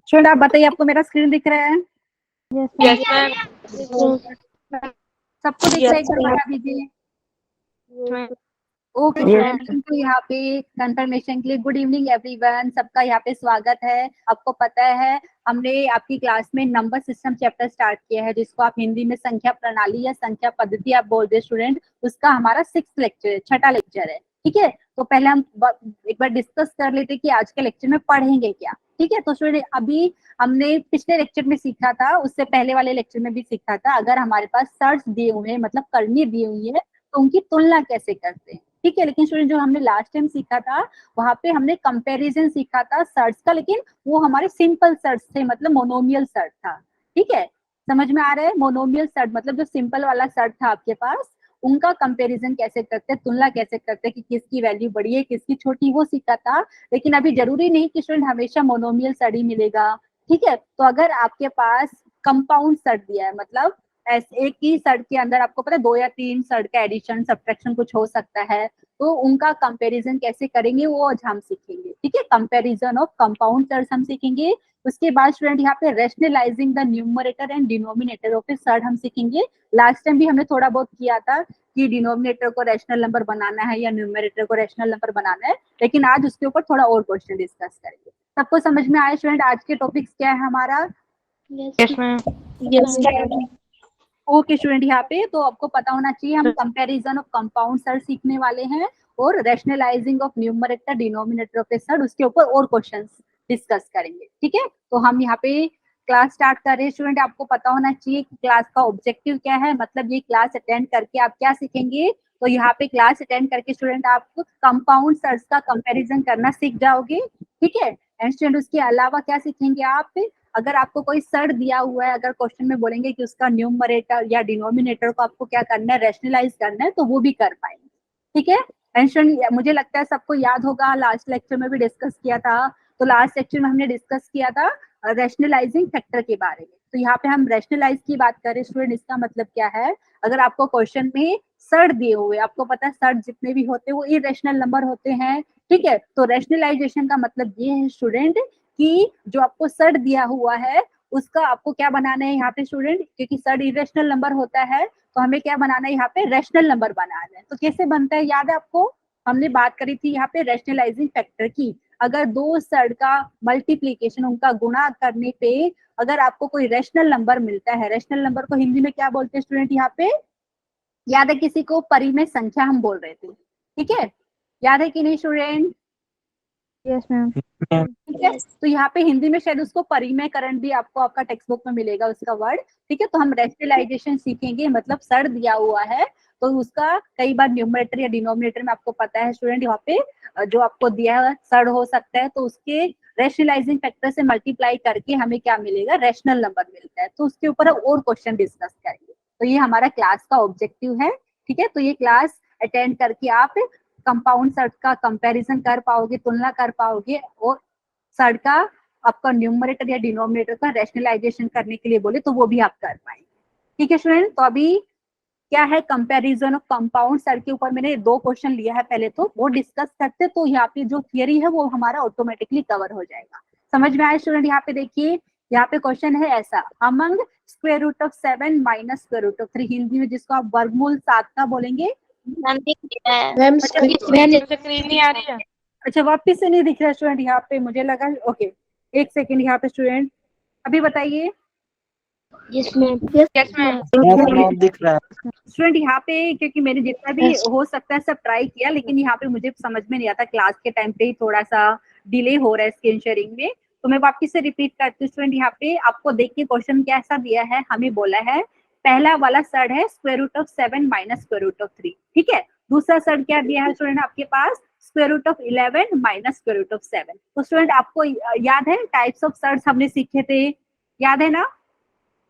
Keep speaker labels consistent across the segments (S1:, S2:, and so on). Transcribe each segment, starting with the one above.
S1: Student आप बताइए, आपको मेरा स्क्रीन दिख रहा है?
S2: Yes ma'am.
S1: सबको दिख रहा है? एक बार बता दीजिए। ओके स्टूडेंट, तो यहाँ पे कंफर्मेशन के लिए गुड इवनिंग एवरीवन, सबका यहाँ पे स्वागत है। आपको पता है हमने आपकी क्लास में नंबर सिस्टम चैप्टर स्टार्ट किया है, जिसको आप हिंदी में संख्या प्रणाली या संख्या पद्धति आप बोलते हैं स्टूडेंट। उसका हमारा 6th लेक्चर है, 6ठा लेक्चर है। ठीक है, तो पहले हम एक बार डिस्कस कर लेते कि आज के लेक्चर में पढ़ेंगे क्या। ठीक है, तो स्टूडेंट अभी हमने पिछले लेक्चर में सीखा था, उससे पहले वाले लेक्चर में भी सीखा था, अगर हमारे पास सर्च दिए हुए हैं मतलब करनी दी हुई है तो उनकी तुलना कैसे करते हैं। ठीक है, लेकिन स्टूडेंट जो हमने लास्ट टाइम सीखा था वहां पे हमने कंपैरिजन सीखा था सर्च का, लेकिन वो हमारे सिंपल सर्च थे, मतलब मोनोमियल सर्च था। ठीक है, समझ में आ रहा है? मोनोमियल सर्च मतलब जो सिंपल वाला सर्च था आपके पास, उनका कंपैरिजन कैसे करते हैं, तुलना कैसे करते हैं कि किसकी वैल्यू बड़ी है किसकी छोटी, वो सीखा था। लेकिन अभी जरूरी नहीं कि स्टूडेंट हमेशा मोनोमियल सर्च ही मिलेगा। ठीक है, तो अगर आपके पास कंपाउंड सर्च दिया है, मतलब एक ही सर्ट के अंदर आपको पता है 2 या 3 सर्ट का एडिशन सब्ट्रैक्शन कुछ हो सकता है, तो उनका कंपैरिजन कैसे करेंगे वो आज हम सीखेंगे। ठीक है, कंपैरिजन ऑफ कंपाउंड सर्ट हम सीखेंगे। उसके बाद स्टूडेंट यहाँ पे rationalising the numerator and denominator of A shirt हम सीखेंगे। लास्ट टाइम भी हमने थोड़ा बहुत किया था कि डिनोमिनेटर को रैशनल नंबर बनाना है या न्यूमरेटर को रैशनल नंबर बनाना है, लेकिन आज उसके ऊपर थोड़ा और क्वेश्चन डिस्कस करेंगे। सबको समझ में आया स्टूडेंट आज के टॉपिक्स क्या है हमारा?
S2: Yes ma'am.
S1: ओके स्टूडेंट, यहाँ पे तो आपको पता होना चाहिए हम कंपैरिजन ऑफ कंपाउंड सर्ट सीखने वाले हैं और rationalising of numerator denominator of A shirt, उसके ऊपर और क्वेश्चंस डिस्कस करेंगे। ठीक है, तो हम यहाँ पे क्लास स्टार्ट कर रहे हैं स्टूडेंट। आपको पता होना चाहिए कि क्लास का ऑब्जेक्टिव क्या है, मतलब ये क्लास अटेंड करके आप क्या सीखेंगे। तो यहाँ पे क्लास अटेंड करके स्टूडेंट आप कंपाउंड सर्ट का कंपेरिजन करना सीख जाओगे। ठीक है, एंड स्टूडेंट उसके अलावा क्या सीखेंगे आप? अगर आपको कोई सर्ट दिया हुआ है, अगर क्वेश्चन में बोलेंगे कि उसका न्यूमरेटर या डिनोमिनेटर को आपको क्या करना है, रैशनलाइज करना है, तो वो भी कर पाएंगे। ठीक है, एंड मुझे लगता है सबको याद होगा, लास्ट लेक्चर में भी डिस्कस किया था। तो लास्ट लेक्चर में हमने डिस्कस किया था रैशनलाइजिंग फैक्टर के बारे में। तो यहाँ पे हम रैशनलाइज की बात करें स्टूडेंट, इसका मतलब क्या है? अगर आपको क्वेश्चन में सर्ट दिए हुए, आपको पता है सर्ट जितने भी होते हैं वो इरेशनल नंबर होते हैं। ठीक है, तो रैशनलाइजेशन का मतलब ये है स्टूडेंट कि जो आपको सर्ट दिया हुआ है उसका आपको क्या बनाना है यहाँ पे स्टूडेंट, क्योंकि सर्ट इरेशनल नंबर होता है तो हमें क्या बनाना है यहाँ पे, रैशनल नंबर बनाना है। तो कैसे बनता है याद है आपको? हमने बात करी थी यहाँ पे रैशनलाइजिंग फैक्टर की। अगर दो सर्ट का मल्टीप्लीकेशन, उनका गुणा करने पे अगर आपको कोई रैशनल नंबर मिलता है, रैशनल नंबर को हिंदी में क्या बोलते हैं स्टूडेंट यहाँ पे? याद है किसी को? परिमेय संख्या हम बोल रहे थे। ठीक है, याद है कि नहीं स्टूडेंट?
S2: Yes ma'am.
S1: ठीक है, तो यहाँ पे हिंदी में शायद उसको परिमेयकरण भी आपको आपका टेक्स्ट बुक में मिलेगा उसका वर्ड। ठीक है, तो हम रैशनलाइजेशन सीखेंगे, मतलब सर्ट दिया हुआ है तो उसका कई बार न्यूमरेटर या डिनोमिनेटर में आपको पता है स्टूडेंट, यहाँ पे जो आपको दिया है सर्ट हो सकता है, तो उसके रैशनलाइजिंग फैक्टर से मल्टीप्लाई करके हमें क्या मिलेगा, रैशनल नंबर मिलता है। तो उसके ऊपर और क्वेश्चन डिस्कस करेंगे। तो ये हमारा क्लास का ऑब्जेक्टिव है। ठीक है, तो ये क्लास अटेंड करके आप कंपाउंड सर्ट का कंपैरिजन कर पाओगे, तुलना कर पाओगे, और सर्ट का आपका न्यूमरेटर या डिनोमिनेटर का रैशनलाइजेशन करने के लिए बोले तो वो भी आप कर पाएंगे। ठीक है स्टूडेंट, तो अभी क्या है, कंपैरिजन ऑफ कंपाउंड सर्ट के ऊपर मैंने 2 क्वेश्चन लिया है, पहले तो वो डिस्कस करते, तो यहाँ पे जो थियरी है वो हमारा ऑटोमेटिकली कवर हो जाएगा। समझ में आया स्टूडेंट? यहाँ पे देखिए, यहाँ पे क्वेश्चन है ऐसा, among square root of 7 minus square root of 3, Hindi में जिसको आप वर्गमूल 7 का बोलेंगे।
S2: मैम स्क्रीन नहीं आ रही है।
S1: अच्छा, वापिस से नहीं दिख रहा स्टूडेंट यहाँ पे, मुझे लगा। ओके, एक सेकेंड यहाँ पे स्टूडेंट, अभी बताइए।
S2: Yes ma'am. Yes ma'am.
S3: दिख रहा है
S1: स्टूडेंट यहाँ पे, क्योंकि मैंने जितना भी हो सकता है सब ट्राई किया, लेकिन यहाँ पे मुझे समझ में नहीं आता, क्लास के टाइम पे ही थोड़ा सा डिले हो रहा है स्क्रीन शेयरिंग में। तो मैं वापिस से रिपीट करती हूँ स्टूडेंट, यहाँ पे आपको देखिए क्वेश्चन कैसा दिया है। हमें बोला है पहला वाला सर्ट है square root of 7 minus square root of 3। ठीक है, दूसरा सर्ट क्या दिया है स्टूडेंट आपके पास, square root of 11 minus square root of 7। तो स्टूडेंट आपको याद है टाइप्स ऑफ सर्ट्स हमने सीखे थे, याद है ना?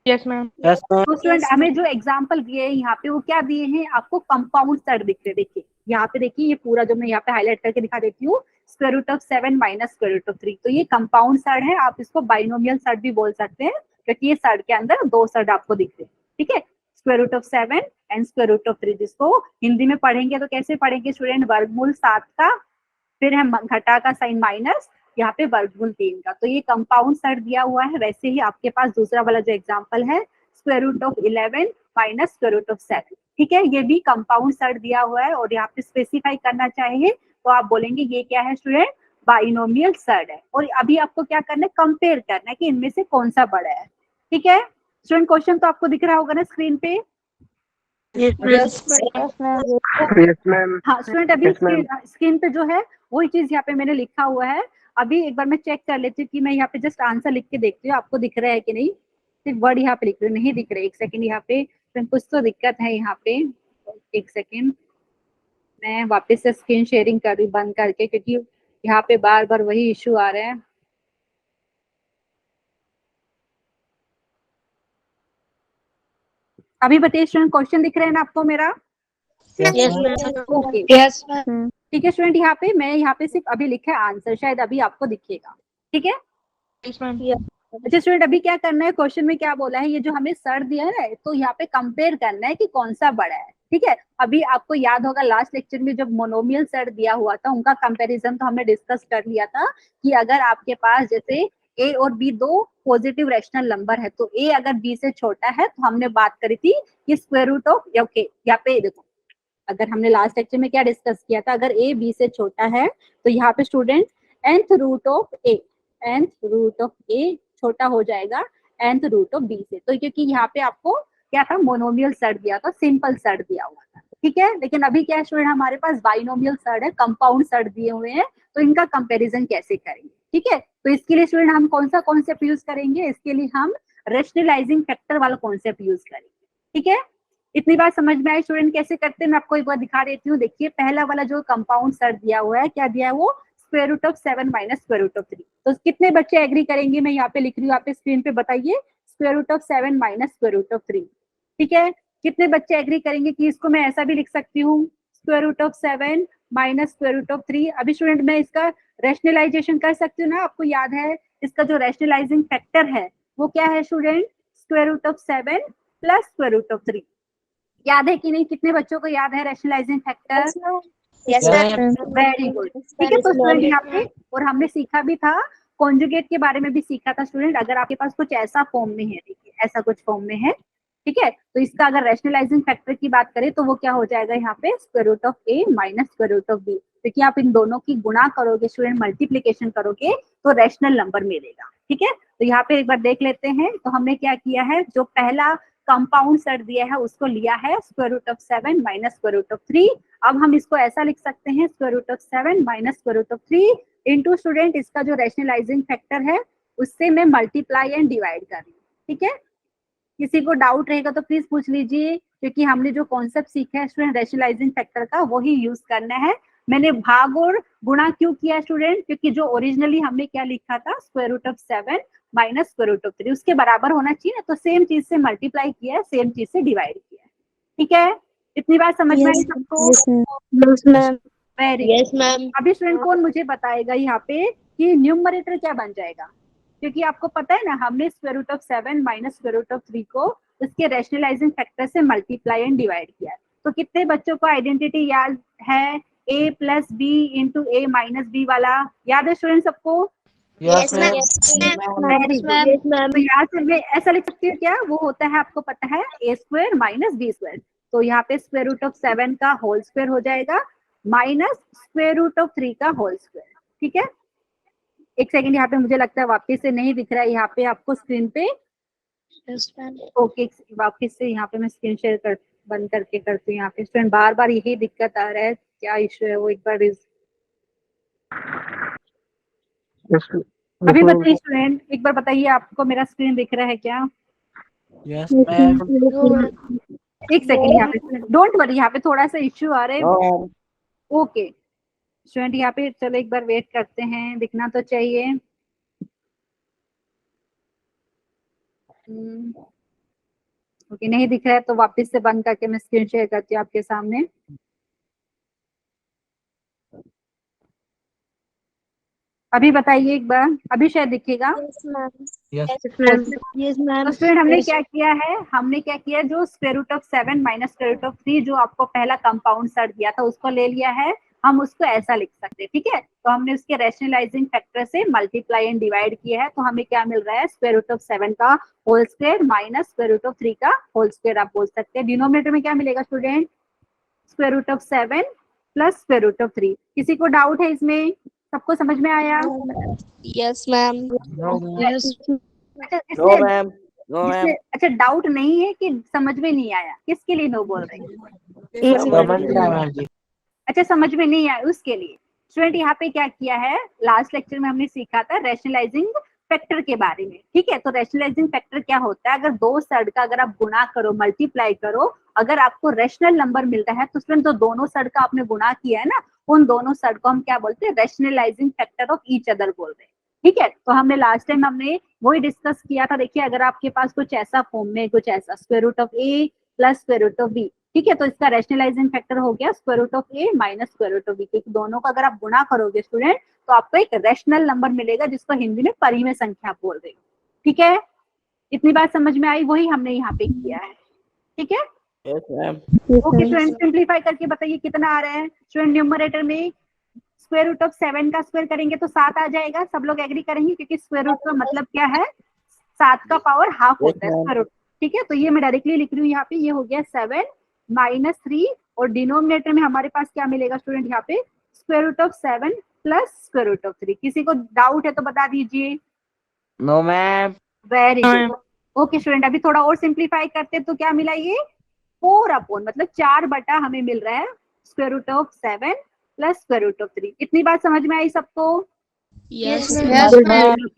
S2: Yes ma'am.
S1: तो स्टूडेंट हमें जो एग्जांपल दिए हैं यहाँ पे वो क्या दिए हैं आपको, कंपाउंड सर्ट दिख रहे। देखिए यहाँ पे, देखिए ये पूरा जो मैं यहाँ पे हाईलाइट करके दिखा देती हूँ, square root of 7 minus square root of 3, तो ये कंपाउंड सर्ट है। आप इसको बाइनोमियल सर्ट भी बोल सकते हैं, क्योंकि ये सर्ट के अंदर 2 सर्ट आपको दिख रहे हैं। ठीक है, square root of 7 and square root of 3, जिसको हिंदी में पढ़ेंगे तो कैसे पढ़ेंगे स्टूडेंट, वर्गमूल 7 का, फिर हम घटा का साइन माइनस, यहाँ पे वर्गमूल 3 का। तो ये कंपाउंड सेट दिया हुआ है। वैसे ही आपके पास दूसरा वाला जो एग्जांपल है square root of 11 minus square root of 7, ठीक है, ये भी कंपाउंड सेट दिया हुआ है। और यहाँ पे स्पेसिफाई करना चाहिए तो आप बोलेंगे ये क्या है स्टूडेंट, बाइनोमियल सेट है। और अभी आपको क्या करना है, कंपेयर करना है कि इनमें से कौन सा बड़ा है, ठीक है। स्टूडेंट क्वेश्चन तो आपको दिख रहा होगा ना स्क्रीन पे।
S3: Yes, ma'am.
S1: हाँ स्टूडेंट, अभी
S3: Yes, ma'am.
S1: स्क्रीन पे जो है वही चीज यहाँ पे मैंने लिखा हुआ है। अभी एक बार मैं चेक कर लेती हूँ कि मैं यहाँ पे जस्ट आंसर लिख के देखती हूँ आपको दिख रहा है कि नहीं। सिर्फ वर्ड यहाँ पे लिख रही हूँ, नहीं दिख रहे, एक सेकंड यहाँ पे कुछ तो दिक्कत है यहाँ पे, एक सेकंड मैं वापस से स्क्रीन शेयरिंग कर रही हूँ बंद करके, क्योंकि यहाँ पे बार बार वही इशू आ रहे हैं। अभी बताइए स्टूडेंट, क्वेश्चन दिख रहे हैं ना आपको मेरा?
S2: Yes, ma'am.
S1: Okay
S2: Yes, ma'am.
S1: ठीक है स्टूडेंट, यहाँ पे मैं यहाँ पे सिर्फ अभी लिखा है आंसर, शायद अभी आपको दिखेगा, ठीक है।
S2: Yes, ma'am.
S1: अच्छा स्टूडेंट, अभी क्या करना है, क्वेश्चन में क्या बोला है, ये जो हमें सर दिया है ना, तो यहाँ पे कंपेयर करना है कि कौन सा बड़ा है, ठीक है। अभी आपको याद होगा लास्ट लेक्चर में जब मोनोमियल सेट दिया हुआ था उनका कंपैरिजन तो हमने डिस्कस कर लिया था कि अगर आपके पास जैसे ए और बी दो पॉजिटिव रैशनल नंबर है, तो ए अगर बी से छोटा है तो हमने बात करी थी कि स्क्वायर रूट ऑफ, ओके यहाँ पे देखो, अगर हमने लास्ट लेक्चर में क्या डिस्कस किया था, अगर ए बी से छोटा है तो यहाँ पे student nth root of A, nth root of A छोटा हो जाएगा nth रूट ऑफ बी से। तो क्योंकि यहाँ पे आपको क्या था, मोनोमियल सेट दिया था, सिंपल सेट दिया हुआ था, ठीक है। लेकिन अभी क्या स्टूडेंट, हमारे पास बाइनोमियल सेट है, कंपाउंड सेट दिए हुए हैं, तो इनका कंपैरिजन कैसे करेंगे, ठीक है। तो इसके लिए स्टूडेंट हम कौन सा कॉन्सेप्ट यूज करेंगे, इसके लिए हम रेशनलाइजिंग फैक्टर वाला कॉन्सेप्ट यूज करेंगे, ठीक है। इतनी बात समझ में आई स्टूडेंट कैसे करते हैं, मैं आपको एक बार दिखा देती हूँ। देखिए पहला वाला जो कंपाउंड सेट दिया हुआ है, क्या दिया है वो, square root of 7 minus square root of 3। तो कितने बच्चे एग्री करेंगे, मैं यहाँ पे लिख रही हूँ, आप स्क्रीन पे बताइए, square root of 7 minus square root of 3, ठीक है। कितने बच्चे एग्री करेंगे कि इसको मैं ऐसा भी लिख सकती हूँ, square root of 7 minus square root of 3। अभी स्टूडेंट मैं इसका रैशनलाइजेशन कर सकती हूँ ना, आपको याद है इसका जो रैशनलाइजिंग फैक्टर है वो क्या है student, square root of 7 plus square root of 3। याद है कि नहीं, कितने बच्चों को याद है rationalising factor?
S2: Yes, ma'am.
S1: Very good, ठीक है। तो स्टूडेंट यहाँ पे और हमने सीखा भी था, कॉन्जुगेट के बारे में भी सीखा था स्टूडेंट। अगर आपके पास कुछ ऐसा फॉर्म में है, देखिए ऐसा कुछ फॉर्म में है, ठीक है, तो इसका अगर रैशनलाइजिंग फैक्टर की बात करें तो वो क्या हो जाएगा यहाँ पे, square root of a minus square root of b. देखिए आप इन दोनों की गुणा करोगे स्टूडेंट, मल्टीप्लीकेशन करोगे तो रैशनल नंबर मिलेगा, ठीक है। तो यहाँ पे एक बार देख लेते हैं, तो हमने क्या किया है, जो पहला कंपाउंड सेट दिया है उसको लिया है square root of 7 minus square root of 3। अब हम इसको ऐसा लिख सकते हैं, square root of 7 minus square root of 3 into student इसका जो रैशनलाइजिंग फैक्टर है उससे मैं मल्टीप्लाई एंड डिवाइड कर रही हूँ, ठीक है। किसी को डाउट रहेगा तो प्लीज पूछ लीजिए, क्योंकि हमने जो कॉन्सेप्ट सीखा है स्टूडेंट रैशनलाइजिंग फैक्टर का वही यूज करना है। मैंने भाग और गुणा क्यों किया स्टूडेंट, क्योंकि जो ओरिजिनली हमने क्या लिखा था, square root of 7 minus square root of 3 उसके बराबर होना चाहिए ना, तो सेम चीज से मल्टीप्लाई किया है, सेम चीज से डिवाइड किया है, ठीक है। इतनी बात समझ में आई सबको?
S2: Yes, ma'am.
S1: Very
S2: Yes, ma'am.
S1: अभी स्टूडेंट कौन मुझे बताएगा यहाँ पे कि न्यूमरेटर क्या बन जाएगा, क्योंकि आपको पता है ना हमने square root of 7 minus square root of 3 को उसके रैशनलाइजिंग फैक्टर से मल्टीप्लाई एंड डिवाइड किया। तो कितने बच्चों को आइडेंटिटी याद है, a plus B into a minus b वाला, याद है स्टूडेंट सबको?
S3: Yes, ma'am.
S1: Very good. तो यहाँ से मैं ऐसा लिख सकती हूँ क्या, वो होता है आपको पता है a square minus b square. तो यहाँ पे स्क्वायर रूट ऑफ 7 का होल स्क्वायर हो जाएगा माइनस स्क्वायर रूट ऑफ 3 का होल स्क्वायर, ठीक है। एक सेकंड, यहाँ पे मुझे लगता है वापस से नहीं दिख रहा है यहाँ पे आपको स्क्रीन पे।
S2: Yes, ma'am.
S1: ओके वापस से यहाँ पे मैं स्क्रीन शेयर कर बंद करके करती हूँ। यहाँ पे स्टूडेंट बार बार यही दिक्कत आ रहा है, क्या इशू है वो एक बार
S3: Yes,
S1: अभी बताइए स्टूडेंट, एक बार बताइए आपको मेरा स्क्रीन दिख रहा है क्या?
S3: yes, ma'am.
S1: एक सेकंड यहाँ पे डोंट वरी, यहाँ पे थोड़ा सा इश्यू आ रहा है।
S3: No.
S1: ओके स्टूडेंट यहाँ पे चलो एक बार वेट करते हैं, दिखना तो चाहिए। ओके नहीं दिख रहा है तो वापस से बंद करके मैं स्क्रीन शेयर करती हूँ आपके सामने। अभी बताइए एक बार, अभी शायद दिखेगा।
S2: Yes, ma'am.
S3: Yes.
S2: Yes, ma'am.
S1: तो स्टूडेंट हमने क्या किया है, हमने क्या किया, जो square root of 7 minus square root of 3 जो आपको पहला कंपाउंड सेट दिया था उसको ले लिया है हम उसको ऐसा लिख सकते हैं, ठीक है। तो हमने उसके रैशनलाइजिंग फैक्टर से मल्टीप्लाई एंड डिवाइड किया है, तो हमें क्या मिल रहा है, स्क्वायर रूट ऑफ 7 का whole square minus square root of 3 का होल स्क्वायर आप बोल सकते हैं। डिनोमिनेटर में क्या मिलेगा student, square root of 7 plus square root of 3। किसी को डाउट है इसमें, सबको समझ में आया?
S2: Yes ma'am.
S3: No, ma'am.
S1: अच्छा
S3: No,
S1: इसमें
S3: ma'am. No, ma'am.
S1: जिसमें अच्छा डाउट नहीं है कि समझ में नहीं आया, किसके लिए नो बोल रहे हैं?
S3: समझ में आया मैम जी।
S1: अच्छा समझ में नहीं आया उसके लिए स्टूडेंट यहाँ पे क्या किया है, लास्ट लेक्चर में हमने सीखा था रैशनलाइजिंग फैक्टर के बारे में, ठीक है। तो रैशनलाइजिंग फैक्टर क्या होता है, अगर दो सड का अगर आप गुणा करो, मल्टीप्लाई करो, अगर आपको रैशनल नंबर मिलता है तो स्टूडेंट जो दोनों सड का आपने गुणा किया है ना, उन दोनों सड को हम क्या बोलते हैं, rationalising factor of each other बोल रहे हैं, ठीक है। तो हमने लास्ट टाइम हमने वही डिस्कस किया था। देखिए अगर आपके पास कुछ ऐसा फॉर्म में, कुछ ऐसा square root of a plus square root of b, ठीक है, तो इसका रैशनलाइजिंग फैक्टर हो गया square root of a minus square root of b, क्योंकि दोनों का अगर आप गुणा करोगे स्टूडेंट तो आपको एक रैशनल नंबर मिलेगा, जिसको हिंदी में परिमेय संख्या बोल रहे हो, ठीक है। इतनी बात समझ में आई, वही हमने यहाँ पे किया है, ठीक है।
S3: Yes, ma'am.
S1: Okay student, simplify करके बताइए कितना आ रहा है स्टूडेंट। न्यूमरेटर में स्क्वायर रूट ऑफ 7 का स्क्वायर करेंगे तो 7 आ जाएगा, सब लोग एग्री करेंगे, क्योंकि स्क्वायर रूट का मतलब क्या है, 7 का पावर हाफ होता है स्क्वायर रूट, ठीक है। तो ये मैं डायरेक्टली लिख रही हूँ यहाँ पे, ये हो गया 7 माइनस 3, और डिनोमिनेटर में हमारे पास क्या मिलेगा स्टूडेंट यहाँ पे, square root of 7 plus square root of 3। किसी को डाउट है तो बता दीजिए।
S3: No, ma'am.
S1: Very good. Okay student, अभी थोड़ा और सिंप्लीफाई करते तो क्या मिला, ये 4 अपॉन मतलब 4 बटा हमें मिल रहा है square root of 7 plus square root of 3। इतनी बात समझ में आई सबको?
S2: Yes
S3: Yes, ma'am.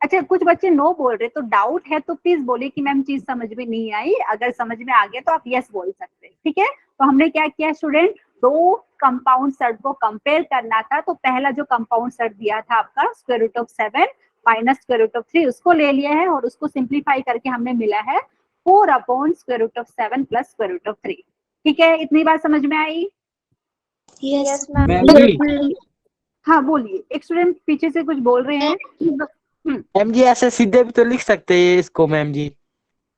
S1: अच्छा कुछ बच्चे नो बोल रहे, तो डाउट है तो प्लीज बोलिए कि मैम चीज समझ में नहीं आई। अगर समझ में आ गया तो आप यस बोल सकते हैं, ठीक है। तो हमने क्या किया स्टूडेंट, दो कंपाउंड सर्ट को कंपेयर करना था, तो पहला जो कंपाउंड सर्ट दिया था आपका square root of 7 minus square root of 3, उसको ले लिया है और उसको सिंप्लीफाई करके हमने मिला है 4 upon square root of 7 plus square root of 3, ठीक है। इतनी बात समझ में आई?
S2: Yes
S3: ma'am
S2: ma'am.
S3: जी,
S1: हाँ बोलिए, एक स्टूडेंट पीछे से कुछ बोल रहे हैं।
S3: मैम जी ऐसे सीधे भी तो लिख सकते हैं इसको मैम जी।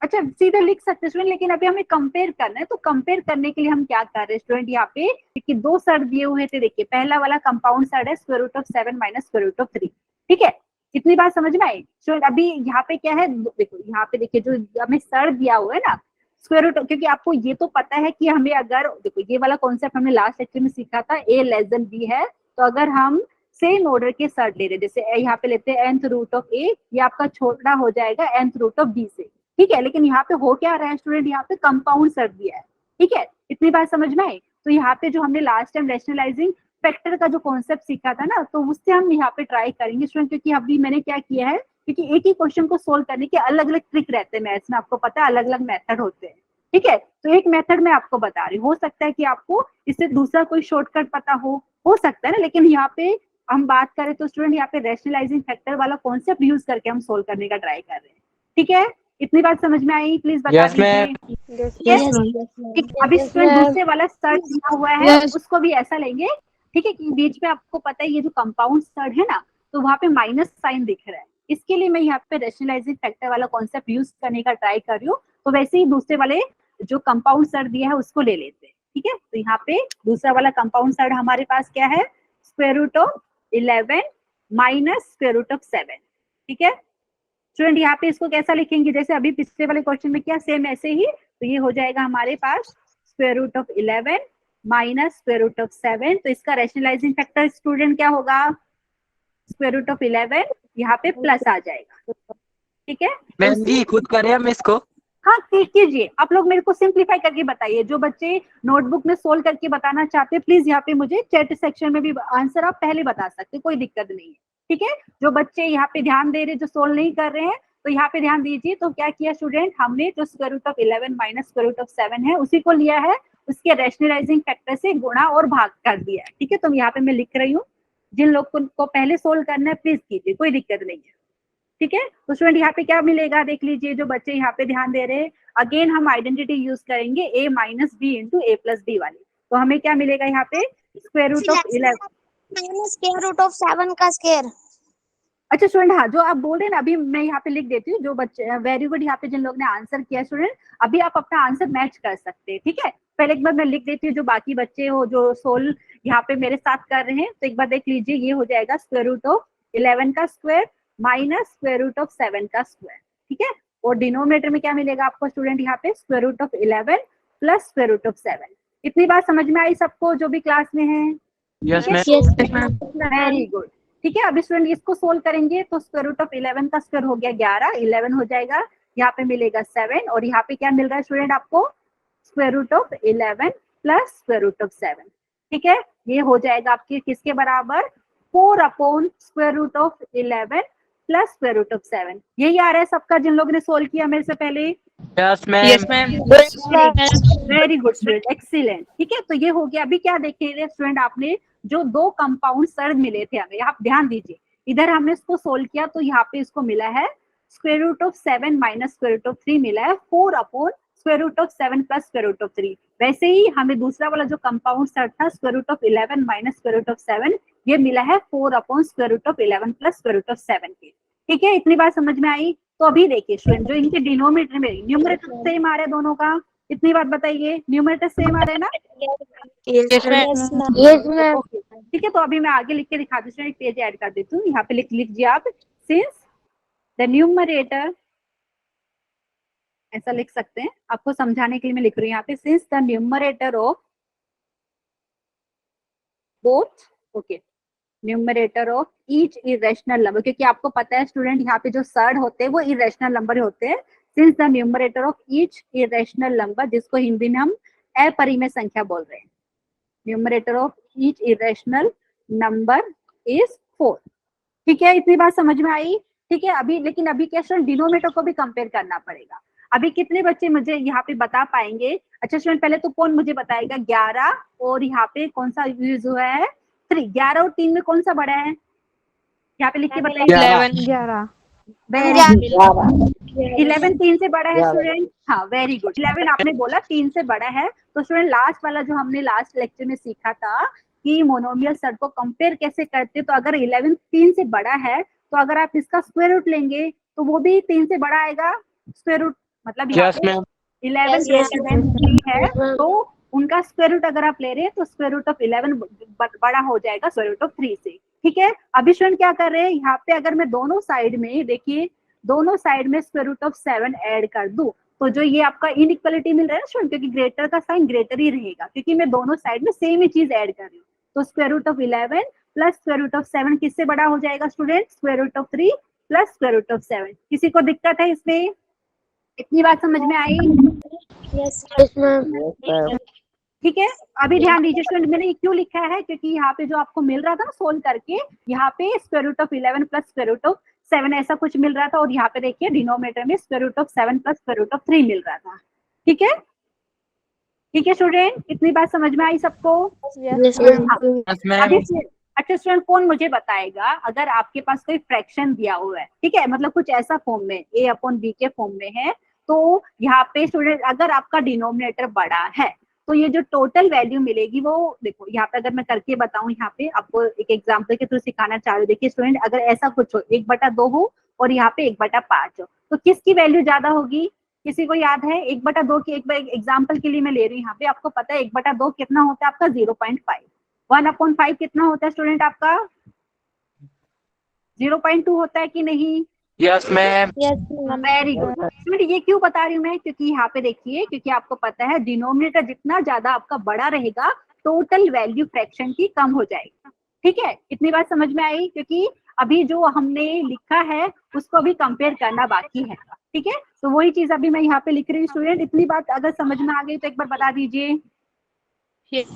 S1: अच्छा सीधे लिख सकते हैं स्टूडेंट, लेकिन अभी हमें कंपेयर करना है, तो कंपेयर करने के लिए हम क्या कर रहे हैं स्टूडेंट, यहाँ पे कि दो सर दिए हुए थे, देखिए पहला वाला कंपाउंड सर है square root of 7 minus square root of 3, ठीक है। इतनी बात समझ में आई स्टूडेंट? अभी यहाँ पे क्या है, देखो यहाँ पे देखिए जो हमें सर दिया हुआ है ना स्क्वायर रूट, क्योंकि आपको ये तो पता है कि हमें अगर देखो ये वाला कॉन्सेप्ट हमने लास्ट लेक्चर में सीखा था, ए लेस देन बी है, तो अगर हम सेम ऑर्डर के सर ले रहे, जैसे यहाँ पे लेते हैं nth रूट ऑफ ए, ये आपका छोटा हो जाएगा nth रूट ऑफ बी से, ठीक है। लेकिन यहाँ पे हो क्या रहा है स्टूडेंट, यहाँ पे कंपाउंड सर दिया है, ठीक है। इतनी बात समझ में आई? तो यहाँ पे जो हमने लास्ट टाइम रैशनलाइजिंग फैक्टर का जो कॉन्सेप्ट सीखा था ना, तो उससे हम यहाँ पे ट्राई करेंगे स्टूडेंट, क्योंकि अभी मैंने क्या किया है, क्योंकि एक ही क्वेश्चन को सोल्व करने के अलग अलग ट्रिक रहते हैं मैथ्स में, आपको पता है अलग अलग मेथड होते हैं, ठीक है। तो एक मेथड मैं आपको बता रही हूँ, हो सकता है कि आपको इससे दूसरा कोई शॉर्टकट पता हो सकता है ना, लेकिन यहाँ पे हम बात करें तो स्टूडेंट यहाँ पे रैशनलाइजिंग फैक्टर वाला कॉन्सेप्ट यूज करके हम सोल्व करने का ट्राई कर रहे हैं, ठीक है। इतनी बात समझ में आई? प्लीज बता
S3: Yes, ma'am.
S1: दीजिए। ठीक, अभी स्टूडेंट दूसरे वाला सर्ट दिया हुआ है, उसको भी ऐसा लेंगे, ठीक है, कि बीच में आपको पता है ये जो कंपाउंड सर्ट है ना, तो वहां पे माइनस साइन दिख रहा है, इसके लिए मैं यहाँ पे रैशनलाइजिंग फैक्टर वाला कॉन्सेप्ट यूज करने का ट्राई कर रही हूँ। तो वैसे ही दूसरे वाले जो कंपाउंड सर्ट दिया है उसको ले लेते हैं, ठीक है। तो यहाँ पे दूसरा वाला कंपाउंड सर्ट हमारे पास क्या है, square root of 11 minus square root of 7, ठीक है। स्टूडेंट यहाँ पे इसको कैसा लिखेंगे, जैसे अभी पिछले वाले क्वेश्चन में किया सेम ऐसे ही, तो ये हो जाएगा हमारे पास square root of 11 minus square root of 7, तो इसका रैशनलाइजिंग फैक्टर स्टूडेंट क्या होगा, स्क्वायर रूट ऑफ 11 यहाँ पे प्लस आ जाएगा, ठीक है।
S3: मैम जी खुद करें हम इसको।
S1: हाँ कीजिए, आप लोग मेरे को सिंप्लीफाई करके बताइए, जो बच्चे नोटबुक में सोल्व करके बताना चाहते हैं प्लीज यहाँ पे मुझे चैट सेक्शन में भी आंसर आप पहले बता सकते, कोई दिक्कत नहीं है, ठीक है। जो बच्चे यहाँ पे ध्यान दे रहे, जो सोल्व नहीं कर रहे हैं, तो यहाँ पे ध्यान दीजिए। तो क्या किया स्टूडेंट, हमने जो square root of 11 minus square root of 7 है उसी को लिया है, उसके रैशनलाइजिंग फैक्टर से गुणा और भाग कर दिया है, ठीक है। तो यहाँ पे मैं लिख रही हूँ, जिन लोग को पहले सोल्व करना है प्लीज कीजिए, कोई दिक्कत नहीं है, ठीक है। तो स्टूडेंट यहाँ पे क्या मिलेगा देख लीजिए, जो बच्चे यहाँ पे ध्यान दे रहे हैं, अगेन हम आइडेंटिटी यूज करेंगे a minus B into A plus b वाली, तो हमें क्या मिलेगा यहाँ पे square root of 11
S2: minus square root of 7 का स्क्वायर।
S1: अच्छा स्टूडेंट, हाँ जो आप बोल रहे हैं ना, अभी मैं यहाँ पे लिख देती हूँ, जो बच्चे वेरी गुड, यहाँ पे जिन लोग ने आंसर किया स्टूडेंट, अभी आप अपना आंसर मैच कर सकते हैं, ठीक है। पहले एक बार मैं लिख देती हूँ, जो बाकी बच्चे हो जो सोल यहाँ पे मेरे साथ कर रहे हैं, तो एक बार देख लीजिए, ये हो जाएगा स्क्वायर रूट ऑफ 11 का square minus square root of 7 का स्क्वायर, ठीक है। और डिनोमिनेटर में क्या मिलेगा आपको स्टूडेंट यहाँ पे, square root of 11 plus square root of 7। इतनी बात समझ में आई सबको जो भी क्लास में है?
S3: Yes ma'am.
S1: वेरी गुड, ठीक है। अभी स्टूडेंट इसको सोल्व करेंगे तो स्क्वायर रूट ऑफ 11 का स्क्वायर हो गया 11, 11 हो जाएगा, यहाँ पे मिलेगा 7, और यहाँ पे क्या मिल रहा है स्टूडेंट आपको, square root of 11 plus square root of 7, ठीक है। ये हो जाएगा आपके किसके बराबर, 4 upon square root of 11 plus square root of 7। यही आ रहा है सबका जिन लोगों ने सोल्व किया मेरे से पहले?
S3: Yes ma'am.
S1: Very good student, excellent, ठीक है। तो ये हो गया। अभी क्या देखे स्टूडेंट, आपने जो दो कंपाउंड सर्द मिले थे हमें, आप ध्यान दीजिए, इधर हमने इसको सोल्व किया तो यहाँ पे इसको मिला है square root of 7 minus square root of 3 मिला है 4 upon square root of 7 plus square root of 3। वैसे ही हमें दूसरा वाला जो कंपाउंड सर्द था square root of 11 minus square root of 7, ये मिला है 4 upon square root of 11 plus square root of 7 के, ठीक है। इतनी बात समझ में आई? तो अभी देखिए स्टूडेंट, जो इनके डिनोमिनेटर में, न्यूमरेटर सेम आ रहा है दोनों का, इतनी बात बताइए, न्यूमरेटर सेम आ रहा है ना? ओके, ठीक है। तो अभी मैं आगे लिख के दिखा दूँ, एक पेज ऐड कर देती हूँ, यहाँ पे लिख लीजिए आप, सिंस द न्यूमरेटर, ऐसा लिख सकते हैं, आपको समझाने के लिए मैं लिख रही हूँ यहाँ पे, since the numerator of both, okay, numerator of each irrational number, क्योंकि आपको पता है स्टूडेंट यहाँ पे जो सर्ड होते हैं वो इरेशनल नंबर होते हैं। Since the numerator of each irrational number, जिसको हिंदी में हम अपरिमेय संख्या बोल रहे हैं, numerator of each irrational number is 4, ठीक है। इतनी बात समझ में आई? ठीक है। अभी लेकिन अभी क्या स्टूडेंट, डिनोमिनेटर को भी कंपेयर करना पड़ेगा। अभी कितने बच्चे मुझे यहाँ पे बता पाएंगे? अच्छा स्टूडेंट, पहले तो कौन मुझे बताएगा, 11 और यहाँ पे कौन सा यूज हुआ है, 3, 11 और 3 में कौन सा बड़ा है, यहाँ पे लिख के बताइए।
S4: 11
S1: 11 3 से बड़ा है स्टूडेंट, हाँ वेरी गुड, 11 आपने बोला 3 से बड़ा है। तो स्टूडेंट लास्ट वाला जो हमने लास्ट लेक्चर में सीखा था कि मोनोमियल सर्ड को कंपेयर कैसे करते, तो अगर 11 3 से बड़ा है तो अगर आप इसका स्क्वायर रूट लेंगे तो वो भी 3 से बड़ा आएगा, स्क्वायर रूट मतलब यहाँ पे 11 ग्रेटर देन 3 है, तो उनका स्क्वायर रूट अगर आप ले रहे हैं तो स्क्वायर रूट ऑफ 11 बड़ा हो जाएगा स्क्वायर रूट ऑफ 3 से, ठीक है। अभी स्टूडेंट क्या कर रहे हैं, यहाँ पे अगर मैं दोनों साइड में, देखिए दोनों साइड में स्क्वायर रूट ऑफ 7 ऐड कर दूं, तो जो ये आपका इनइक्वालिटी मिल रहा है ना स्टूडेंट, क्योंकि ग्रेटर का साइन ग्रेटर ही रहेगा, क्योंकि मैं दोनों साइड में सेम ही चीज ऐड कर रही हूँ। तो square root of 11 plus square root of 7 किससे बड़ा हो जाएगा student, square root of 3 plus square root of 7। किसी को दिक्कत है इसमें? इतनी बात समझ में आई? ठीक है। अभी ध्यान दीजिए स्टूडेंट, मैंने ये क्यों लिखा है, क्योंकि यहाँ पे जो आपको मिल रहा था ना सोल्व करके, यहाँ पे square root of 11 plus square root of 7 ऐसा कुछ मिल रहा था, और यहाँ पे देखिए डिनोमिनेटर में square root of 7 plus square root of 3 मिल रहा था, ठीक है। ठीक है स्टूडेंट, इतनी बात समझ में आई सबको? अच्छा स्टूडेंट, कौन मुझे बताएगा, अगर आपके पास कोई फ्रैक्शन दिया हुआ है, ठीक है, मतलब कुछ ऐसा फॉर्म में a अपॉन b के फॉर्म में है, तो यहाँ पे स्टूडेंट अगर आपका डिनोमिनेटर बड़ा है तो ये जो टोटल वैल्यू मिलेगी वो, देखो यहाँ पे अगर मैं करके बताऊं, यहाँ पे आपको एक एग्जांपल के थ्रू सिखाना चाह रही हूँ। देखिए स्टूडेंट, अगर ऐसा कुछ हो 1/2 हो और यहाँ पे 1/5 हो, तो किसकी वैल्यू ज्यादा होगी? किसी को याद है? 1/2 की, एक एग्जाम्पल के लिए मैं ले रही हूँ यहाँ पे, आपको पता है 1/2 कितना होता है आपका, 0.5। 1/5 कितना होता है स्टूडेंट आपका, 0.2 होता है कि नहीं?
S3: Yes ma'am.
S1: Very good. ये क्यों बता रही हूँ मैं, क्योंकि यहाँ पे देखिए, क्योंकि आपको पता है डिनोमिनेटर जितना ज्यादा आपका बड़ा रहेगा, टोटल वैल्यू फ्रैक्शन की कम हो जाएगी, ठीक है। इतनी बात समझ में आई? क्योंकि अभी जो हमने लिखा है उसको अभी कंपेयर करना बाकी है, ठीक है। तो वही चीज अभी मैं यहाँ पे लिख रही हूँ स्टूडेंट। इतनी बात अगर समझ में आ गई तो एक बार बता दीजिए, ठीक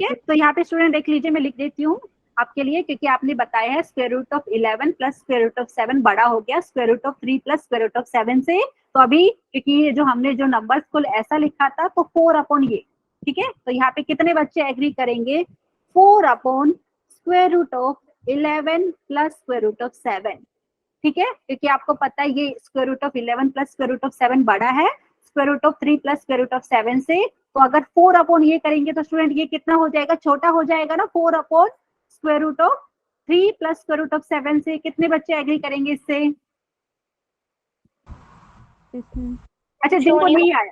S1: है। तो यहाँ पे स्टूडेंट देख लीजिए, मैं लिख देती हूँ आपके लिए, क्योंकि आपने बताया है square root of 11 plus square root of 7 बड़ा हो गया square root of 3 plus square root of 7 से। तो अभी क्योंकि जो हमने जो नंबर्स को ऐसा लिखा था, तो 4 अपॉन ये, ठीक है। तो यहाँ पे कितने बच्चे एग्री करेंगे, 4 upon square root of 11 plus square root of 7, ठीक है। क्योंकि आपको पता है ये square root of 11 plus square root of 7 बड़ा है square root of 3 plus square root of 7 से। तो अगर 4 अपॉन ये करेंगे तो स्टूडेंट ये कितना हो जाएगा, छोटा हो जाएगा ना, 4 upon square root of 3 plus square root of 7 से। कितने बच्चे एग्री करेंगे इससे? अच्छा जिनको नहीं आया,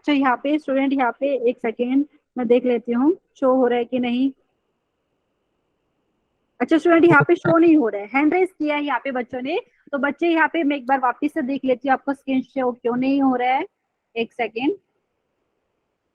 S1: अच्छा यहाँ पे स्टूडेंट, यहाँ पे एक सेकेंड मैं देख लेती हूँ शो हो रहा है कि नहीं। अच्छा स्टूडेंट यहाँ पे शो नहीं हो रहा है, हैंड रेज किया है यहाँ पे बच्चों ने। तो बच्चे यहाँ पे मैं एक बार वापस से देख लेती हूँ आपको स्क्रीन शो क्यों नहीं हो रहा है। एक सेकेंड,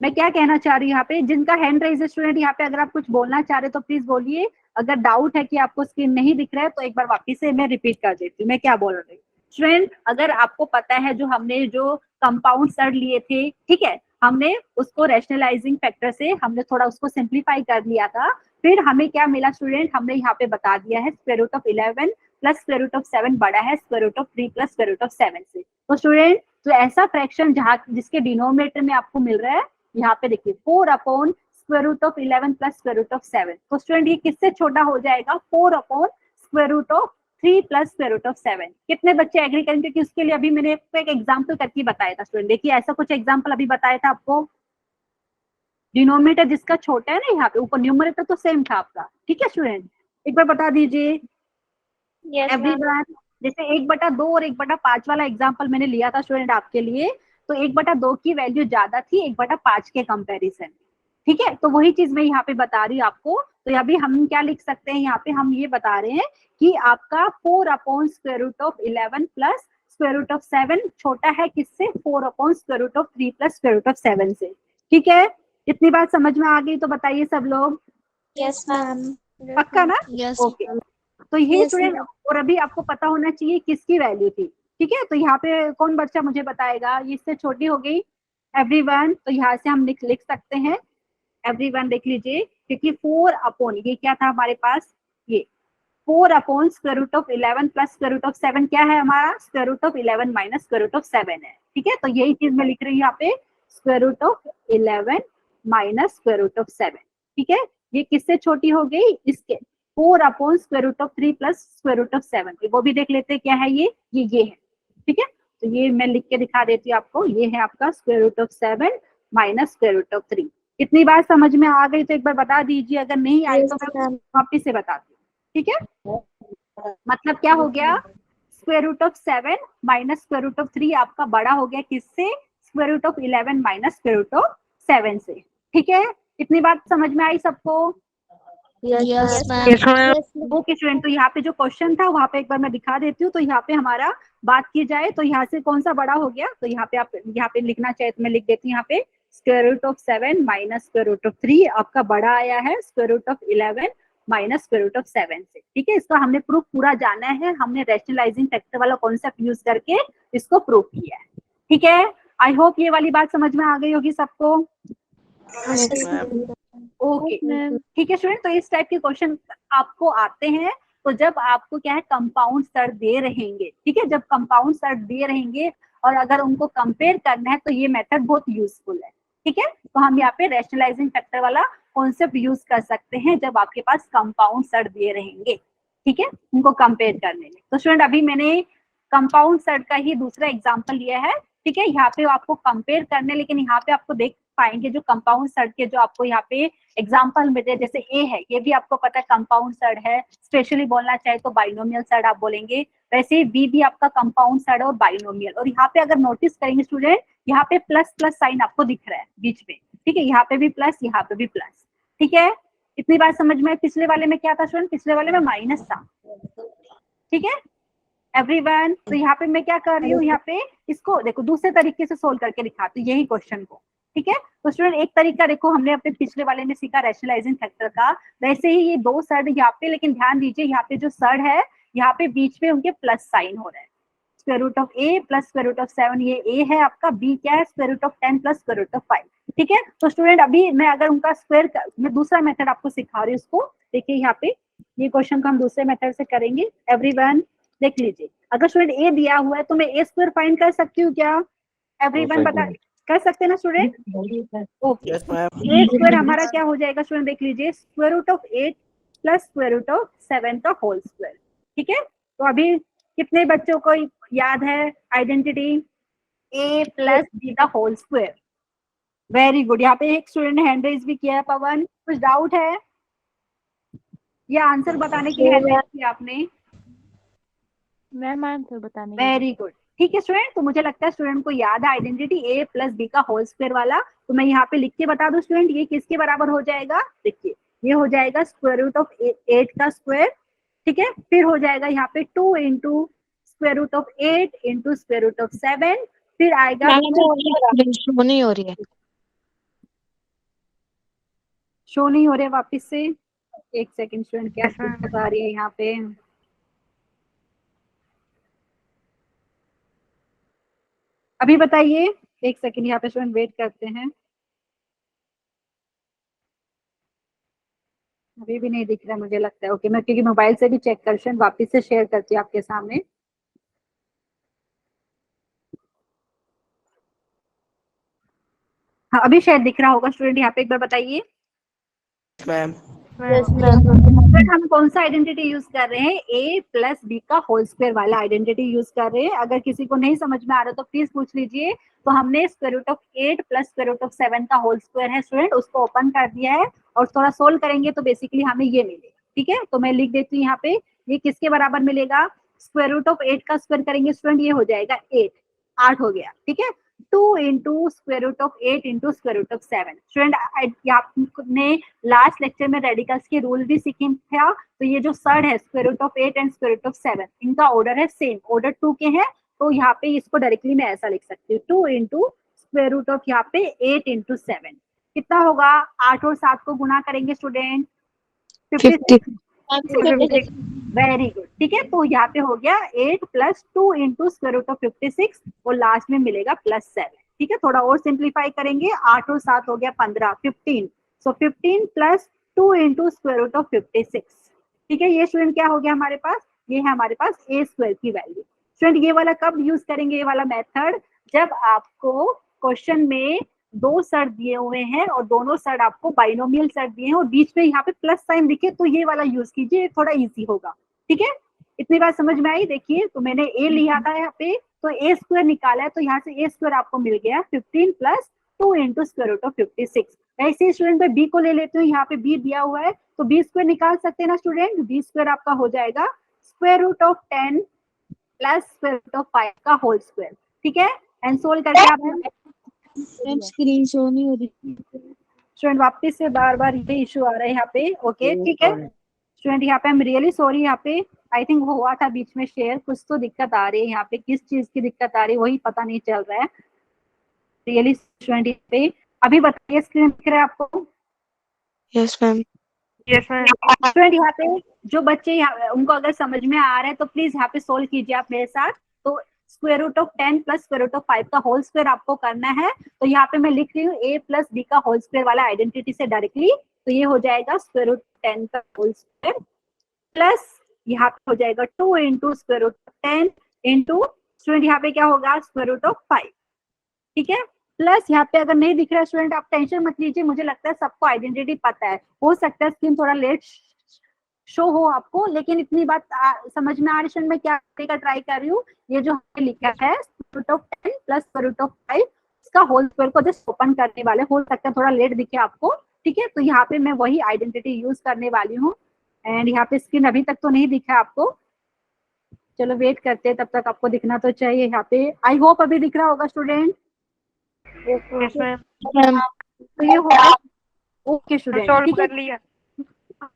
S1: मैं क्या कहना चाह रही हूँ यहाँ पे, जिनका हैंड रेज है स्टूडेंट यहाँ पे अगर आप कुछ बोलना चाह रहे तो प्लीज बोलिए। अगर डाउट है कि आपको स्क्रीन नहीं दिख रहा है तो एक बार वापस से मैं रिपीट कर देती हूँ मैं क्या बोल रही हूँ। स्टूडेंट अगर आपको पता है जो हमने जो कंपाउंड सर लिए थे, ठीक है, हमने उसको रैशनलाइजिंग फैक्टर से हमने थोड़ा उसको सिंप्लीफाई कर लिया था। फिर हमें क्या मिला स्टूडेंट, हमने यहाँ पे बता दिया है square root of 11 plus square root of 7 बड़ा है square root of 3 plus square root of 7 से। तो स्टूडेंट तो ऐसा फ्रैक्शन जहाँ जिसके डिनोमिनेटर में आपको मिल रहा है, यहाँ पे देखिए 4 upon square root of 11 plus square root of 7। तो स्टूडेंट ये किससे छोटा हो जाएगा, 4 upon square root of 3 plus square root of 7। कितने बच्चे एग्री करेंगे, क्योंकि उसके लिए अभी मैंने आपको एक एग्जांपल करके बताया था स्टूडेंट। देखिए ऐसा कुछ एग्जांपल अभी बताया था आपको, डिनोमिनेटर जिसका छोटा है ना यहाँ पे, ऊपर न्यूमरेटर तो सेम था आपका, ठीक है स्टूडेंट। एक बार बता दीजिए एवरीवन। जैसे 1/2 और 1/5 वाला एग्जांपल मैंने लिया था स्टूडेंट आपके लिए, तो 1/2 की वैल्यू ज्यादा थी 1/5 के कंपैरिजन, ठीक है। तो वही चीज मैं यहाँ पे बता रही हूँ आपको। तो अभी हम क्या लिख सकते हैं, यहाँ पे हम ये बता रहे हैं कि आपका 4 upon square root of 11 plus square root of 7 छोटा है किससे, 4 upon square root of 3 plus square root of 7 से, ठीक है। इतनी बात समझ में आ गई तो बताइए सब लोग,
S2: यस मैम।
S1: पक्का ना?
S2: Yes
S1: okay. तो ये स्टूडेंट और अभी आपको पता होना चाहिए किसकी वैल्यू थी, ठीक है। तो यहाँ पे कौन बच्चा मुझे बताएगा, ये इससे छोटी हो गई एवरीवन। तो यहाँ से हम लिख सकते हैं एवरीवन, देख लीजिए, क्योंकि 4 अपॉन ये क्या था हमारे पास, ये 4 upon square root of 11 plus square root of 7 क्या है हमारा, square root of 11 minus square root of 7 है, ठीक है। तो यही चीज मैं लिख रही हूँ यहाँ पे, square root of 11 minus square root of 7, ठीक है। ये किससे छोटी हो गई, इसके 4 upon square root of 3 plus square root of 7। वो भी देख लेते हैं क्या है, ये है, ठीक है। तो ये मैं लिख के दिखा देती हूँ आपको, ये है आपका square root of 7 minus square root of 3। इतनी बात समझ में आ गई तो एक बार बता दीजिए, अगर नहीं आई तो मैं वापिस से बताती हूँ, ठीक है। मतलब क्या हो गया, square root of 7 minus square root of 3 आपका बड़ा हो गया किससे, square root of 11 minus square root of 7 से, ठीक है। इतनी बात समझ में आई सबको?
S2: Yes ma'am.
S1: ओके स्टूडेंट, तो यहाँ पे जो क्वेश्चन था वहां पे एक बार मैं दिखा देती हूँ। तो यहाँ पे हमारा बात की जाए तो यहाँ से कौन सा बड़ा हो गया, तो यहाँ पे आप यहाँ पे लिखना चाहे तो मैं लिख देती हूँ यहाँ पे, square root of 7 minus square root of 3 आपका बड़ा आया है square root of 11 minus square root of 7 से, ठीक है। इसका हमने प्रूफ पूरा जाना है, हमने रैशनलाइजिंग फैक्टर वाला कॉन्सेप्ट यूज करके इसको प्रूफ किया है, ठीक है। आई होप ये वाली बात समझ में आ गई होगी सबको। ओके ठीक है स्टूडेंट, तो इस टाइप के क्वेश्चन आपको आते हैं तो जब आपको क्या है कंपाउंड सर दे रहेंगे, ठीक है। जब कंपाउंड सर दे रहेंगे और अगर उनको कंपेयर करना है तो ये मेथड बहुत यूजफुल है, ठीक है। तो हम यहाँ पे रैशनलाइजिंग फैक्टर वाला कॉन्सेप्ट यूज कर सकते हैं जब आपके पास कंपाउंड सर दे रहेंगे, ठीक है, उनको कंपेयर करने में। तो स्टूडेंट अभी मैंने कंपाउंड सर का ही दूसरा एग्जाम्पल लिया है, ठीक है। यहाँ पे आपको कंपेयर करने, लेकिन यहाँ पे आपको देख पाएंगे जो कंपाउंड सर के जो आपको यहाँ पे एग्जाम्पल मिले, जैसे ए है, ये भी आपको पता है कंपाउंड सर है, स्पेशली बोलना चाहे तो बाइनोमियल सर आप बोलेंगे। वैसे बी भी आपका कंपाउंड सर और बाइनोमियल। और यहाँ पे अगर नोटिस करेंगे स्टूडेंट, यहाँ पे प्लस प्लस साइन आपको दिख रहा है बीच में, ठीक है। यहाँ पे भी प्लस, यहाँ पे भी प्लस, ठीक है। इतनी बात समझ में? पिछले वाले में क्या था स्टूडेंट, पिछले वाले में माइनस था, ठीक है एवरीवन। तो यहाँ पे मैं क्या कर रही हूँ, यहाँ पे इसको देखो दूसरे तरीके से सोल्व करके दिखाती हूँ यही क्वेश्चन को, ठीक है। तो स्टूडेंट एक तरीका देखो, हमने अपने पिछले वाले में सीखा रैशनलाइजिंग फैक्टर का, वैसे ही ये दो सर यहाँ पे, लेकिन ध्यान दीजिए यहाँ पे जो सर है यहाँ पे बीच में उनके प्लस साइन हो रहा है, square root of a plus square root of 7, ये ए है आपका, बी क्या है, square root of 10 plus square root of 5, ठीक है। तो स्टूडेंट अभी मैं अगर उनका स्क्वायर, मैं दूसरा मेथड आपको सिखा रही हूँ उसको, देखिए यहाँ पे ये क्वेश्चन को हम दूसरे मेथड से करेंगे एवरीवन। देख लीजिए, अगर स्टूडेंट ए दिया हुआ है तो मैं ए स्क्वायर फाइंड कर सकती हूँ क्या एवरीवन, बता कर सकते हैं ना स्टूडेंट? ओके, ए स्क्वायर हमारा क्या हो जाएगा स्टूडेंट, देख लीजिए, square root of 8 plus square root of 7 का होल स्क्वायर, ठीक है। तो अभी कितने बच्चों को याद है आइडेंटिटी, ए प्लस बी का होल स्क्वायर? Very good. यहाँ पे एक स्टूडेंट ने हैंड रेज भी किया है, पवन कुछ डाउट है या आंसर बताने के लिए हैंड रेज किया आपने?
S2: मैम आंसर बताने।
S1: वेरी गुड, ठीक है स्टूडेंट, तो मुझे लगता है स्टूडेंट को याद है आइडेंटिटी ए प्लस बी का होल स्क्वायर वाला। तो मैं यहाँ पे लिख के बता दूं स्टूडेंट, ये किसके बराबर हो जाएगा, देखिए ये हो जाएगा स्क्वायर रूट ऑफ 8 का स्क्वायर, ठीक है। फिर हो जाएगा यहाँ पे 2 into square root of 8 into square root of 7, फिर आएगा
S2: शो नहीं हो रही है।
S1: शो नहीं हो रहे वापिस से, एक सेकंड स्टूडेंट, क्या दिक्कत आ रही है यहाँ पे। अभी बताइए, एक सेकंड यहाँ पे स्टूडेंट वेट करते हैं। अभी भी नहीं दिख रहा मुझे लगता है। ओके, मैं क्योंकि मोबाइल से भी चेक कर वापिस से शेयर करती हूँ आपके सामने। हाँ अभी शायद दिख रहा होगा स्टूडेंट, यहाँ पे एक बार बताइए।
S3: मैम
S1: बट हम कौन सा आइडेंटिटी यूज कर रहे हैं, ए प्लस बी का होल स्क्वायर वाला आइडेंटिटी यूज कर रहे हैं। अगर किसी को नहीं समझ में आ रहा तो प्लीज पूछ लीजिए। तो हमने square root of 8 plus square root of 7 का होल स्क्वायर है स्टूडेंट, उसको ओपन कर दिया है और थोड़ा सोल्व करेंगे तो बेसिकली हमें ये मिलेगा। ठीक है, तो मैं लिख देती हूँ यहाँ पे, ये किसके बराबर मिलेगा, स्क्वायर रूट ऑफ 8 का स्क्वायर करेंगे स्टूडेंट, ये हो जाएगा 8 हो गया, ठीक है। 2 into square root of 8 into square root of 7। Student आपने लास्ट लेक्चर में रेडिकल्स के रूल भी सीखे था, तो ये जो सर्ड है square root of 8 and square root of 7, इनका ऑर्डर है सेम, ऑर्डर 2 के हैं। तो यहाँ पे इसको डायरेक्टली मैं ऐसा लिख सकती हूँ, 2 इंटू स्क्वायर रूट ऑफ यहाँ पे 8 इंटू 7, कितना होगा, 8 और 7 को गुणा करेंगे स्टूडेंट 56। वेरी गुड, ठीक है। तो यहाँ पे हो गया 8 plus 2 into square root of 56 और लास्ट में मिलेगा +7। ठीक है, थोड़ा और सिंप्लीफाई करेंगे, 8 और 7 हो गया 15, 15। So 15 plus 2 into square root of 56। ठीक है, ये स्टूडेंट क्या हो गया हमारे पास, ये है हमारे पास ए स्क्वायर की वैल्यू। स्टूडेंट ये वाला कब यूज करेंगे, ये वाला मेथड, जब आपको क्वेश्चन में 2 सर दिए हुए हैं और दोनों सर आपको बाइनोमियल सर दिए हैं और बीच में यहाँ पे प्लस साइन दिखे, तो ये वाला यूज कीजिए, थोड़ा इजी होगा। ठीक है, इतनी बात समझ में आई। देखिए, तो मैंने ए लिया था यहाँ पे, तो ए स्क्वायर निकाला है, तो यहाँ से ए स्क्वायर आपको मिल गया 15 plus 2 into square root of 56। ऐसे स्टूडेंट मैं बी को ले लेती हूँ, यहाँ पे बी दिया हुआ है, तो बी स्क्वायर निकाल सकते हैं ना स्टूडेंट। बी स्क्वायर आपका हो जाएगा square root of 10 plus square root of 5 का होल स्क्वायर। ठीक है, एंड सोल्व करके आप
S2: स्क्रीन शो नहीं हो रही
S1: स्टूडेंट, वापस से बार बार ये इशू आ रहा है यहाँ पे। ओके ठीक है स्टूडेंट, यहाँ पे आई एम रियली सॉरी, यहाँ पे आई थिंक वो हुआ था बीच में शेयर, कुछ तो दिक्कत आ रही है यहाँ पे, किस चीज की दिक्कत आ रही है वही पता नहीं चल रहा है रियली स्टूडेंट। यहाँ पे अभी बताइए, स्क्रीन दिख रहा है आपको?
S2: Yes ma'am.
S1: स्टूडेंट यहाँ पे जो बच्चे उनको अगर समझ में आ रहा है तो प्लीज यहाँ पे सोल्व कीजिए आप मेरे साथ। तो square root of 10 plus square root of 5 का होल स्क्वायर आपको करना है। तो यहाँ पे मैं लिख रही हूँ a प्लस बी का होल स्क्वायर वाला आइडेंटिटी से डायरेक्टली, तो ये हो जाएगा स्क्वायर रूट 10 का होल स्क्वायर प्लस यहाँ पे हो जाएगा 2 into square root of 10 into student यहाँ पे क्या होगा स्क्वायर रूट ऑफ 5। ठीक है, प्लस यहाँ पे अगर नहीं दिख रहा है स्टूडेंट आप टेंशन मत लीजिए, मुझे लगता है सबको आइडेंटिटी पता है, हो सकता है स्क्रीन थोड़ा लेट शो हो आपको, लेकिन इतनी बात समझ में आ रही है। मैं क्या का ट्राई कर रही हूँ, ये जो हमने लिखा है root of 10 plus root of 5 इसका होल स्क्वायर को जस्ट ओपन करने वाले, हो सकता है थोड़ा लेट दिखे आपको। ठीक है, तो यहाँ पे मैं वही आइडेंटिटी यूज करने वाली हूँ एंड यहाँ पे स्क्रीन अभी तक तो नहीं दिखा आपको, चलो वेट करते हैं, तब तक आपको दिखना तो चाहिए। यहाँ पे आई होप अभी दिख रहा होगा स्टूडेंट। तो ये होगा ओके स्टूडेंट, ठीक है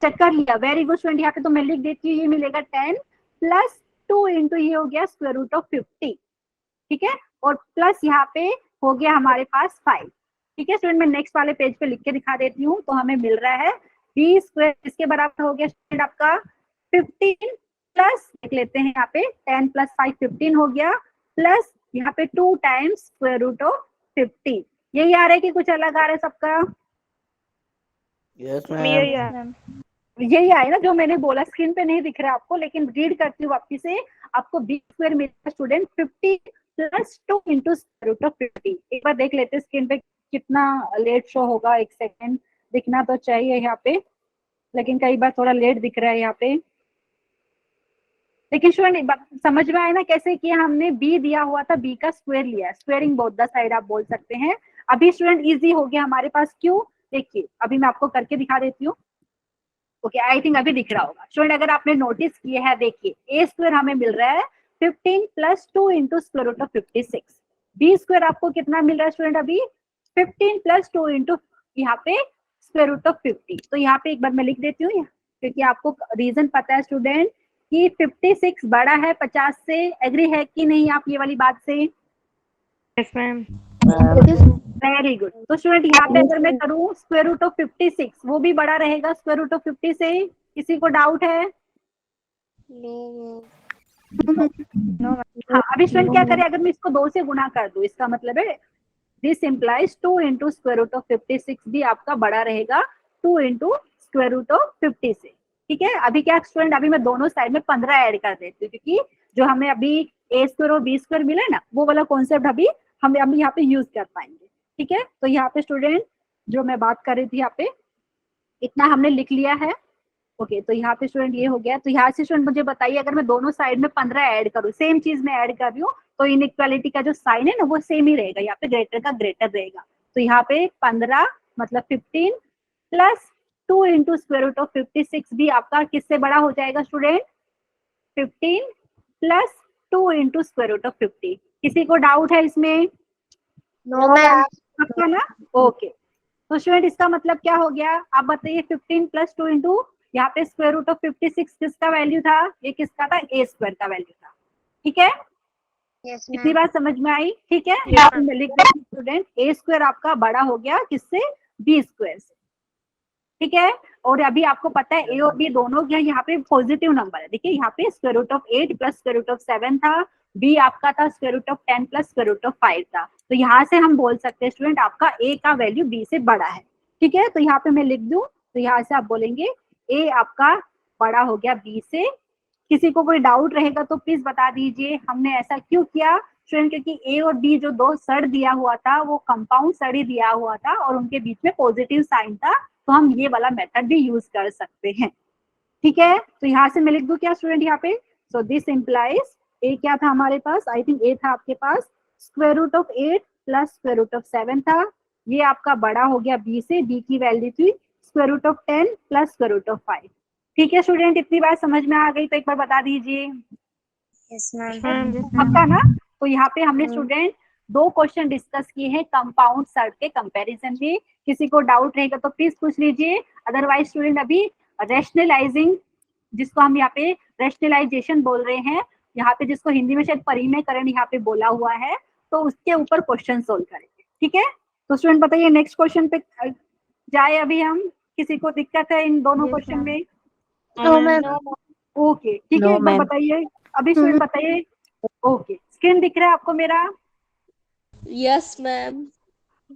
S1: चेक कर लिया, वेरी गुड स्टूडेंट। यहाँ पे तो मैं लिख देती हूँ, ये मिलेगा 10 प्लस 2 इंटू ये हो गया स्क्वायर रूट ऑफ 50। ठीक है, और प्लस यहाँ पे हो गया हमारे पास 5। ठीक है स्टूडेंट, मैं नेक्स्ट वाले पेज पे लिख के दिखा देती हूँ। तो हमें मिल रहा है बी स्क्वायर इसके बराबर हो गया स्टूडेंट आपका 15 प्लस लिख लेते हैं यहाँ पे 10 प्लस 5 15 हो गया, प्लस यहाँ पे 2 टाइम्स स्क्वायर रूट ऑफ 50। यही आ रहा है कि कुछ अलग आ रहा है सबका?
S3: यस मैम,
S1: यही आए ना जो मैंने बोला, स्क्रीन पे नहीं दिख रहा आपको, लेकिन रीड करती हूँ वापिस से। आपको बी स्क्वायर मिलेगा student 50 plus 2 into square root of 50। एक बार देख लेते हैं स्क्रीन पे कितना लेट शो होगा, एक सेकेंड, दिखना तो चाहिए यहाँ पे, लेकिन कई बार थोड़ा लेट दिख रहा है यहाँ पे। लेकिन स्टूडेंट समझ में आया ना कैसे किया हमने, बी दिया हुआ था, बी का स्क्वायर लिया, स्क्वायरिंग बोथ द साइड आप बोल सकते हैं। अभी स्टूडेंट इजी हो गया हमारे पास, क्यों? देखिए अभी मैं आपको करके दिखा देती हूँ। ओके आई थिंक अभी दिख रहा होगा स्टूडेंट, अगर आपने नोटिस किया है, देखिए ए स्क्वायर हमें मिल रहा है 15 plus 2 into square root of 56। B square आपको कितना मिल रहा है स्टूडेंट अभी? 15 प्लस 2 इंटू यहाँ पे स्क्वायर रूट ऑफ 50। तो यहाँ पे एक बार मैं लिख देती हूँ, क्योंकि आपको रीजन पता है स्टूडेंट कि 56 बड़ा है 50 से। एग्री है कि नहीं आप ये वाली बात से?
S2: Yes ma'am.
S1: Very good. तो स्टूडेंट यहाँ पे अगर मैं करूँ स्क्वायर रूट ऑफ 56, वो भी बड़ा रहेगा स्क्वायर रूट ऑफ 50 से? किसी को डाउट है? हाँ, अभी स्टूडेंट क्या करें, अगर मैं इसको 2 से गुना कर दूं, इसका मतलब है this implies 2 into square root of 56 भी आपका बड़ा रहेगा 2 इंटू स्क्वायर रूट ऑफ 50 से। ठीक है, अभी क्या स्टूडेंट, अभी मैं दोनों साइड में 15 ऐड कर देती हूँ, क्योंकि जो हमें अभी ए स्क्वायर और बी स्क्वायर मिला है ना, वो वाला कॉन्सेप्ट अभी हम यहाँ पे यूज कर पाएंगे। ठीक है, तो यहाँ पे स्टूडेंट जो मैं बात कर रही थी, यहाँ पे इतना हमने लिख लिया है। ओके, तो यहाँ पे स्टूडेंट ये हो गया। तो यहाँ से स्टूडेंट मुझे बताइए, अगर मैं दोनों साइड में 15 ऐड करूँ, सेम चीज में ऐड कर रही हूँ, तो इनइक्वालिटी का जो साइन है ना, वो सेम ही रहेगा, यहाँ पे ग्रेटर का ग्रेटर रहेगा। तो यहाँ पे 15 मतलब 15 plus 2 into square root of 56 भी आपका किससे बड़ा हो जाएगा student? 15 plus 2 into square root of 50। किसी को डाउट है इसमें?
S2: No ma'am.
S1: आपका ना? ओके, तो स्टूडेंट इसका मतलब क्या हो गया, आप बताइए। 15 प्लस 2 इंटू यहाँ पे स्क्वायर रूट ऑफ 56 किसका वैल्यू था? ये किसका था? ए स्क्वायर का वैल्यू था। ठीक है,
S2: यस
S1: इतनी
S2: मैम।
S1: बात समझ में आई? ठीक है, यहाँ पे मैं लिख देती हूँ स्टूडेंट, ए स्क्वायर आपका बड़ा हो गया किससे? बी स्क्वायर से। ठीक है, और अभी आपको पता है ए और बी दोनों यहाँ पे पॉजिटिव नंबर है। देखिए यहाँ पे square root of 8 plus square root of 7 था, बी आपका था square root of 10 plus square root of 5 था। तो यहाँ से हम बोल सकते हैं स्टूडेंट आपका ए का वैल्यू बी से बड़ा है। ठीक है, तो यहाँ पे मैं लिख दूं, तो यहाँ से आप बोलेंगे ए आपका बड़ा हो गया बी से। किसी को कोई डाउट रहेगा तो प्लीज बता दीजिए हमने ऐसा क्यों किया स्टूडेंट? क्योंकि ए और बी जो दो सड़ दिया हुआ था, वो कंपाउंड सड़ी दिया हुआ था और उनके बीच में पॉजिटिव साइन था, तो हम ये वाला मेथड भी यूज कर सकते हैं। ठीक है, तो यहाँ से मैं लिख दूं क्या स्टूडेंट यहाँ पे? सो दिस इम्प्लाइज ए क्या था हमारे पास? आई थिंक ए था आपके पास square root of 8 plus square root of 7 था। ये आपका बड़ा हो गया बी से, बी की वैल्यू थी square root of 10 plus square root of 5। ठीक है स्टूडेंट, इतनी बात समझ में आ गई तो एक बार बता दीजिए।
S2: Yes ma'am.
S1: पक्का ना? तो यहाँ पे हमने स्टूडेंट 2 क्वेश्चन डिस्कस किए हैं कंपाउंड सर्ट के कंपैरिजन में। किसी को डाउट रहेगा तो प्लीज पूछ लीजिए, अदरवाइज स्टूडेंट अभी रैशनलाइजिंग, जिसको हम यहाँ पे रैशनलाइजेशन बोल रहे हैं, यहाँ पे जिसको हिंदी में शायद परिमेयकरण यहाँ पे बोला हुआ है, तो उसके ऊपर क्वेश्चन सोल्व करेंगे। ठीक है, तो स्टूडेंट बताइए नेक्स्ट क्वेश्चन पे जाए अभी हम। किसी को दिक्कत है इन दोनों क्वेश्चन में?
S2: No ma'am.
S1: ओके, ठीक है,
S3: No,
S1: एक बार
S3: ma'am.
S1: बताइए अभी स्टूडेंट बताइए। ओके, स्क्रीन दिख रहा है आपको मेरा?
S2: Yes ma'am.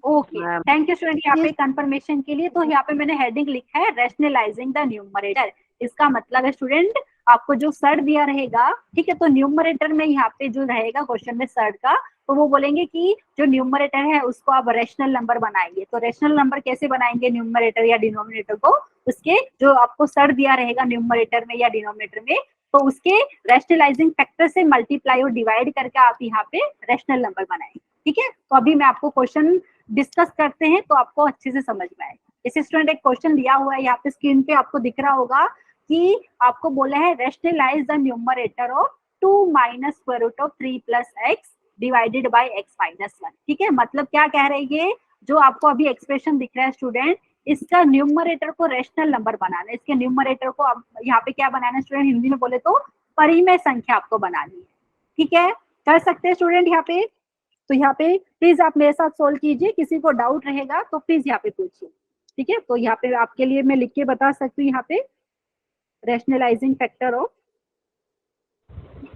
S1: Okay,
S3: Ma'am.
S1: Thank you student यहाँ पे कंफर्मेशन के लिए। तो यहाँ पे मैंने हेडिंग लिखा है रैशनलाइजिंग द न्यूमरेटर। इसका मतलब है स्टूडेंट आपको जो सर्ट दिया रहेगा, ठीक है, तो न्यूमरेटर में यहाँ पे जो रहेगा क्वेश्चन में सर्ट का, तो वो बोलेंगे कि जो न्यूमरेटर है उसको आप रैशनल नंबर बनाएंगे। तो रैशनल नंबर कैसे बनाएंगे न्यूमरेटर या डिनोमिनेटर को? उसके जो आपको सर्ट दिया रहेगा न्यूमरेटर में या डिनोमिनेटर में, तो उसके रैशनलाइजिंग फैक्टर से मल्टीप्लाई और डिवाइड करके आप यहाँ पे रैशनल नंबर बनाएंगे। ठीक है, तो अभी मैं आपको क्वेश्चन डिस्कस करते हैं तो आपको अच्छे से समझ में आए। जैसे स्टूडेंट एक क्वेश्चन दिया हुआ है यहाँ पे स्क्रीन पे, आपको दिख रहा होगा कि आपको बोला है rationalise the numerator of 2 minus square root of 3 plus x divided by x minus 1। ठीक है, मतलब क्या कह रहे हैं ये जो आपको अभी एक्सप्रेशन दिख रहा है स्टूडेंट, इसका न्यूमरेटर को रैशनल नंबर बनाना है। इसके न्यूमरेटर को अब यहाँ पे क्या बनाना है स्टूडेंट? हिंदी में बोले तो परिमेय संख्या आपको बनानी है। ठीक है, कर सकते हैं स्टूडेंट यहाँ पे? तो यहाँ पे प्लीज आप मेरे साथ सोल्व कीजिए, किसी को डाउट रहेगा तो प्लीज यहाँ पे पूछिए। ठीक है, तो यहाँ पे आपके लिए मैं लिख के बता सकती हूँ यहाँ पे रैशनलाइजिंग फैक्टर ऑफ,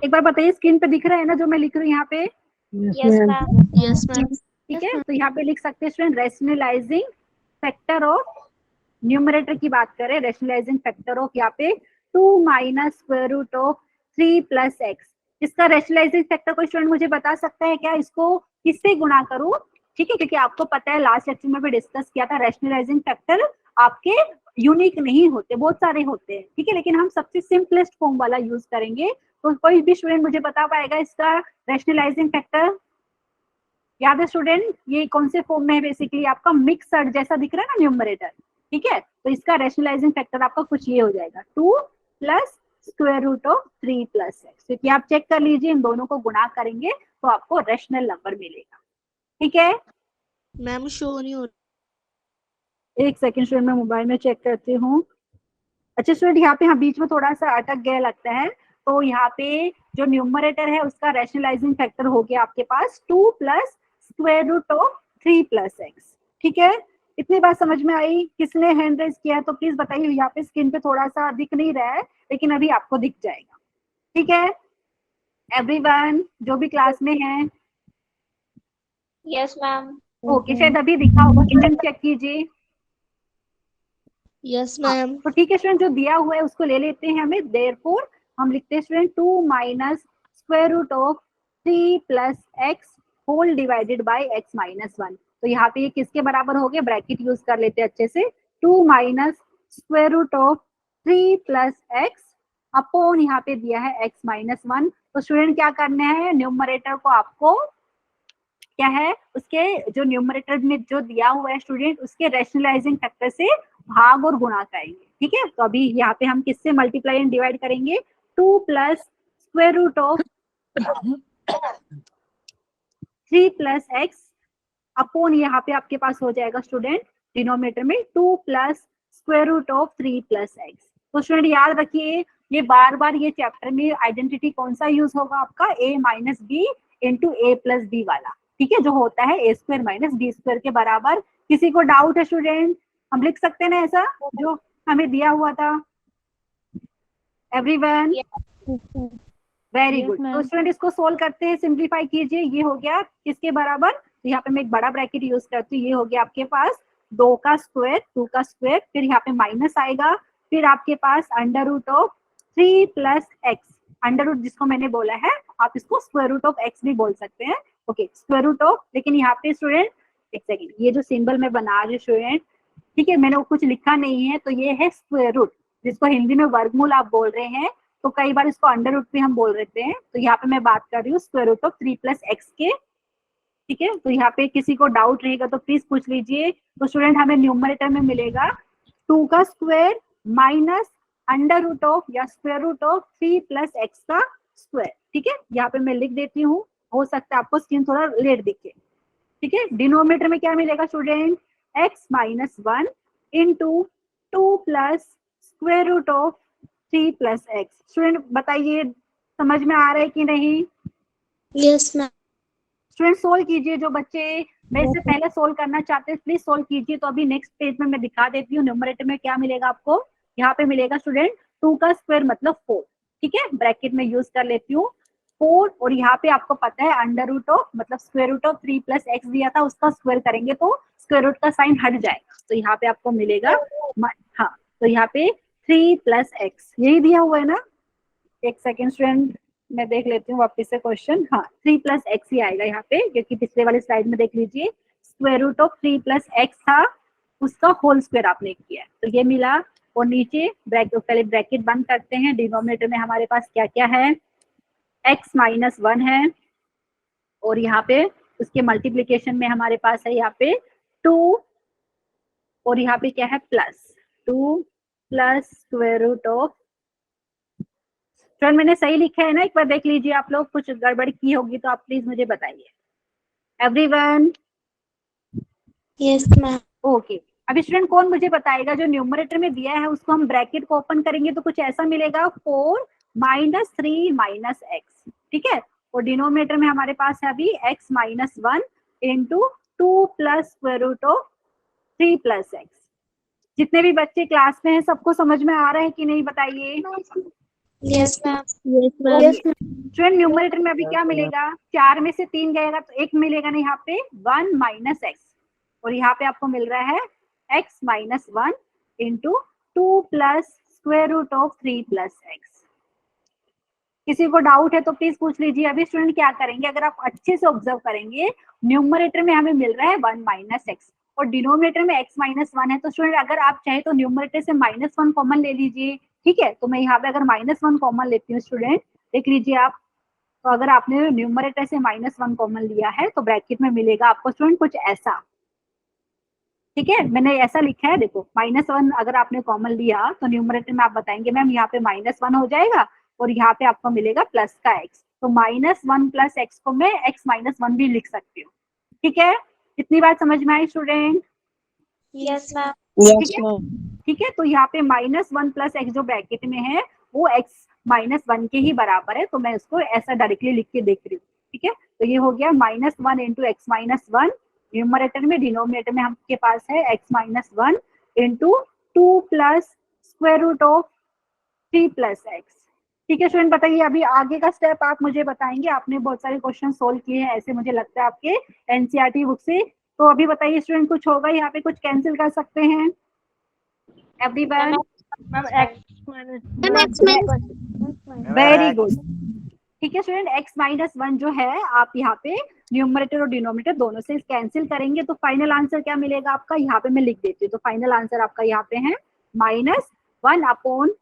S1: एक बार बताइए स्क्रीन पे दिख रहा है ना जो मैं लिख रही हूँ यहाँ पे?
S2: Yes ma'am. Yes ma'am.
S1: ठीक है, तो यहाँ पे लिख सकते हैं student rationalising factor of, numerator की बात करें, रैशनलाइजिंग फैक्टर ऑफ यहाँ पे 2 minus square root of 3 plus x. इसका रैशनलाइजिंग फैक्टर कोई स्टूडेंट मुझे बता सकता है क्या? इसको किससे गुणा करूं? ठीक है, क्योंकि आपको पता है लास्ट लेक्चर में भी डिस्कस किया था, रैशनलाइजिंग फैक्टर आपके यूनिक नहीं होते, बहुत सारे होते हैं। ठीक है, लेकिन हम सबसे सिंपलेस्ट फॉर्म वाला यूज करेंगे। तो कोई भी स्टूडेंट मुझे बता पाएगा इसका रैशनलाइजिंग फैक्टर? याद है स्टूडेंट ये कौन से फॉर्म में है? बेसिकली आपका मिक्सड जैसा दिख रहा है ना न्यूमरेटर। ठीक है, तो इसका रैशनलाइजिंग फैक्टर आपका कुछ ये हो जाएगा 2 plus square root of 3 plus x, क्योंकि आप चेक कर लीजिए इन दोनों को गुणा करेंगे तो आपको रेशनल नंबर मिलेगा। ठीक है,
S2: मैम शो नहीं हो
S1: एक सेकेंड स्टूडेंट, मैं मोबाइल में चेक करती हूँ। अच्छा स्टूडेंट, यहाँ पे हम बीच में थोड़ा सा अटक गया लगता है, तो यहाँ पे जो न्यूमरेटर है उसका रैशनलाइजिंग फैक्टर हो गया आपके पास 2 plus square root of 3 plus x. ठीक है, इतनी बात समझ में आई? किसने हैंड रेज किया है तो प्लीज बताइए, यहाँ पे स्क्रीन पे थोड़ा सा दिख नहीं रहा है लेकिन अभी आपको दिख जाएगा। ठीक है एवरीवन, जो भी क्लास में है?
S2: Yes ma'am.
S1: ओके, शायद अभी दिखा होगा, किचन चेक कीजिए।
S2: यस
S1: हाँ,
S2: मैम।
S1: तो ठीक है स्टूडेंट, जो दिया हुआ है उसको ले लेते हैं हमें, देयरफॉर हम लिखते हैं student 2 minus square root of 3 plus x whole divided by x minus 1। तो यहाँ पे ये किसके बराबर हो गया, ब्रैकेट यूज कर लेते हैं अच्छे से, 2 minus square root of 3 plus x upon यहाँ पे दिया है एक्स माइनस 1। तो स्टूडेंट क्या करना है, न्यूमरेटर को आपको क्या है, उसके जो न्यूमरेटर में जो दिया हुआ है स्टूडेंट उसके रैशनलाइजिंग फैक्टर से भाग और गुणा करेंगे। ठीक है, तो अभी यहाँ पे हम किससे मल्टीप्लाई एंड डिवाइड करेंगे, 2 plus square root of 3 plus x upon यहाँ पे आपके पास हो जाएगा स्टूडेंट डिनोमिनेटर में 2 plus square root of 3 plus x. तो स्टूडेंट याद रखिए, ये बार बार ये चैप्टर में आइडेंटिटी कौन सा यूज होगा आपका, a minus B into A plus B वाला। ठीक है, जो होता है a square minus b square के बराबर। किसी को डाउट है स्टूडेंट, हम लिख सकते हैं ना ऐसा जो हमें दिया हुआ था? Everyone, very good. तो स्टूडेंट इसको सोल्व करते हैं, सिंप्लीफाई कीजिए, ये हो गया किसके बराबर, तो यहाँ पे मैं एक बड़ा ब्रैकेट यूज करती हूँ, ये हो गया आपके पास 2 का स्क्वायर, 2 का स्क्वायर, फिर यहाँ पे माइनस आएगा, फिर आपके पास under root of 3 plus X, under root जिसको मैंने बोला है आप इसको स्क्वायर रूट ऑफ एक्स भी बोल सकते हैं। ओके, स्क्वायर रूट ऑफ, लेकिन यहाँ पे स्टूडेंट एक सेकेंड, ये जो सिंबल मैं बना रही हूँ स्टूडेंट, ठीक है, मैंने वो कुछ लिखा नहीं है, तो ये है स्क्वायर रूट, जिसको हिंदी में वर्गमूल आप बोल रहे हैं, तो कई बार इसको अंडर रूट भी हम बोल रहे हैं। तो यहाँ पे मैं बात कर रही हूँ square root of 3 plus x के। ठीक है, तो यहाँ पे किसी को डाउट रहेगा तो प्लीज पूछ लीजिए। तो स्टूडेंट हमें न्यूमरेटर में मिलेगा 2 का square minus under root of या square root of 3 plus X का स्क्वायर। ठीक है, यहाँ पे मैं लिख देती हूँ, हो सकता है आपको स्क्रीन थोड़ा लेट दिखे। ठीक है, डिनोमिनेटर में क्या मिलेगा student, x minus 1 into 2 plus square root of 3 plus x. Student बताइए समझ में आ रहा है कि नहीं?
S2: Yes ma'am.
S1: स्टूडेंट सोल्व कीजिए, जो बच्चे मैं इससे पहले सोल्व करना चाहते हैं प्लीज सोल्व कीजिए। तो अभी नेक्स्ट पेज में मैं दिखा देती हूँ, न्यूमरेटर में क्या मिलेगा आपको, यहाँ पे मिलेगा स्टूडेंट 2 का स्क्वायर मतलब 4। ठीक है, ब्रैकेट में यूज कर लेती हूँ 4, और यहाँ पे आपको पता है अंडर रूट ऑफ मतलब square root of 3 plus x दिया था, उसका स्क्वायर करेंगे तो स्क्वायर रूट का साइन हट जाएगा, तो यहाँ पे आपको मिलेगा हाँ, तो यहाँ पे 3 प्लस एक्स यही दिया हुआ है ना। एक सेकेंड स्टूडेंट, मैं देख लेती हूँ वापस से क्वेश्चन, हाँ 3 प्लस एक्स ही आएगा यहाँ पे, क्योंकि पिछले वाली स्लाइड में देख लीजिए square root of 3 plus x था, उसका होल स्क्वायर आपने किया है, तो ये मिला। और नीचे पहले ब्रैकेट बंद करते हैं, डिनोमिनेटर में हमारे पास क्या क्या है, एक्स माइनस 1 है, और यहाँ पे उसके मल्टीप्लीकेशन में हमारे पास है यहाँ पे 2, और यहाँ पे क्या है plus 2 plus square root of, मैंने सही लिखा है ना, एक बार देख लीजिए आप लोग, कुछ गड़बड़ की होगी तो आप प्लीज मुझे बताइए। Everyone,
S2: yes ma'am.
S1: ओके, अभी स्टूडेंट कौन मुझे बताएगा, जो न्यूमरेटर में दिया है उसको हम ब्रैकेट को ओपन करेंगे तो कुछ ऐसा मिलेगा 4 माइनस 3 माइनस एक्स। ठीक है, और डिनोमिनेटर में हमारे पास है अभी x minus 1 into 2 plus square root of 3 plus x. जितने भी बच्चे क्लास में हैं सबको समझ में आ रहा है कि नहीं बताइए?
S2: Yes ma'am.
S1: स्टूडेंट न्यूमरेटर में अभी क्या मिलेगा, 4 में से 3 गएगा तो 1 मिलेगा ना यहाँ पे 1 माइनस एक्स, और यहाँ पे आपको मिल रहा है x minus 1 into 2 plus square root of 3 plus x. किसी को डाउट है तो प्लीज पूछ लीजिए। अभी स्टूडेंट क्या करेंगे, अगर आप अच्छे से ऑब्जर्व करेंगे, न्यूमरेटर में हमें मिल रहा है 1 माइनस एक्स और डिनोमिनेटर में x माइनस 1 है, तो स्टूडेंट अगर आप चाहे तो न्यूमरेटर से -1 कॉमन ले लीजिए। ठीक है, तो मैं यहाँ पे अगर -1 कॉमन लेती हूँ स्टूडेंट, देख लीजिए आप, तो अगर आपने न्यूमरेटर से -1 कॉमन लिया है तो ब्रैकेट में मिलेगा आपको स्टूडेंट कुछ ऐसा। ठीक है, मैंने ऐसा लिखा है, देखो -1 अगर आपने कॉमन लिया तो न्यूमरेटर में आप बताएंगे मैम यहाँ पे -1 हो जाएगा और यहाँ पे आपको मिलेगा प्लस का x, तो -1 प्लस x को मैं x -1 भी लिख सकती हूँ। ठीक है, इतनी बात समझ में आई स्टूडेंट?
S2: Yes ma'am.
S1: ठीक है, ठीक है, तो यहाँ पे -1 प्लस x जो ब्रैकेट में है वो x -1 के ही बराबर है, तो मैं उसको ऐसा डायरेक्टली लिख के देख रही हूँ। ठीक है, तो ये हो गया -1 इंटू x -1 न्यूमरेटर में, डिनोमिनेटर में आपके पास है x -1 into 2 plus square root of 3 plus x। ठीक है स्टूडेंट, बताइए अभी आगे का स्टेप आप मुझे बताएंगे, आपने बहुत सारे क्वेश्चन सोल्व किए हैं ऐसे मुझे लगता है आपके एनसीईआरटी बुक से, तो अभी बताइए स्टूडेंट कुछ होगा यहाँ पे, कुछ कैंसिल कर सकते हैं एवरीवन? Very good. ठीक है स्टूडेंट, x -1 जो है आप यहाँ पे न्यूमरेटर और डिनोमिनेटर दोनों से कैंसिल करेंगे तो फाइनल आंसर क्या मिलेगा आपका, यहाँ पे मैं लिख देती हूँ, तो फाइनल आंसर आपका यहाँ पे है -1 अपॉन,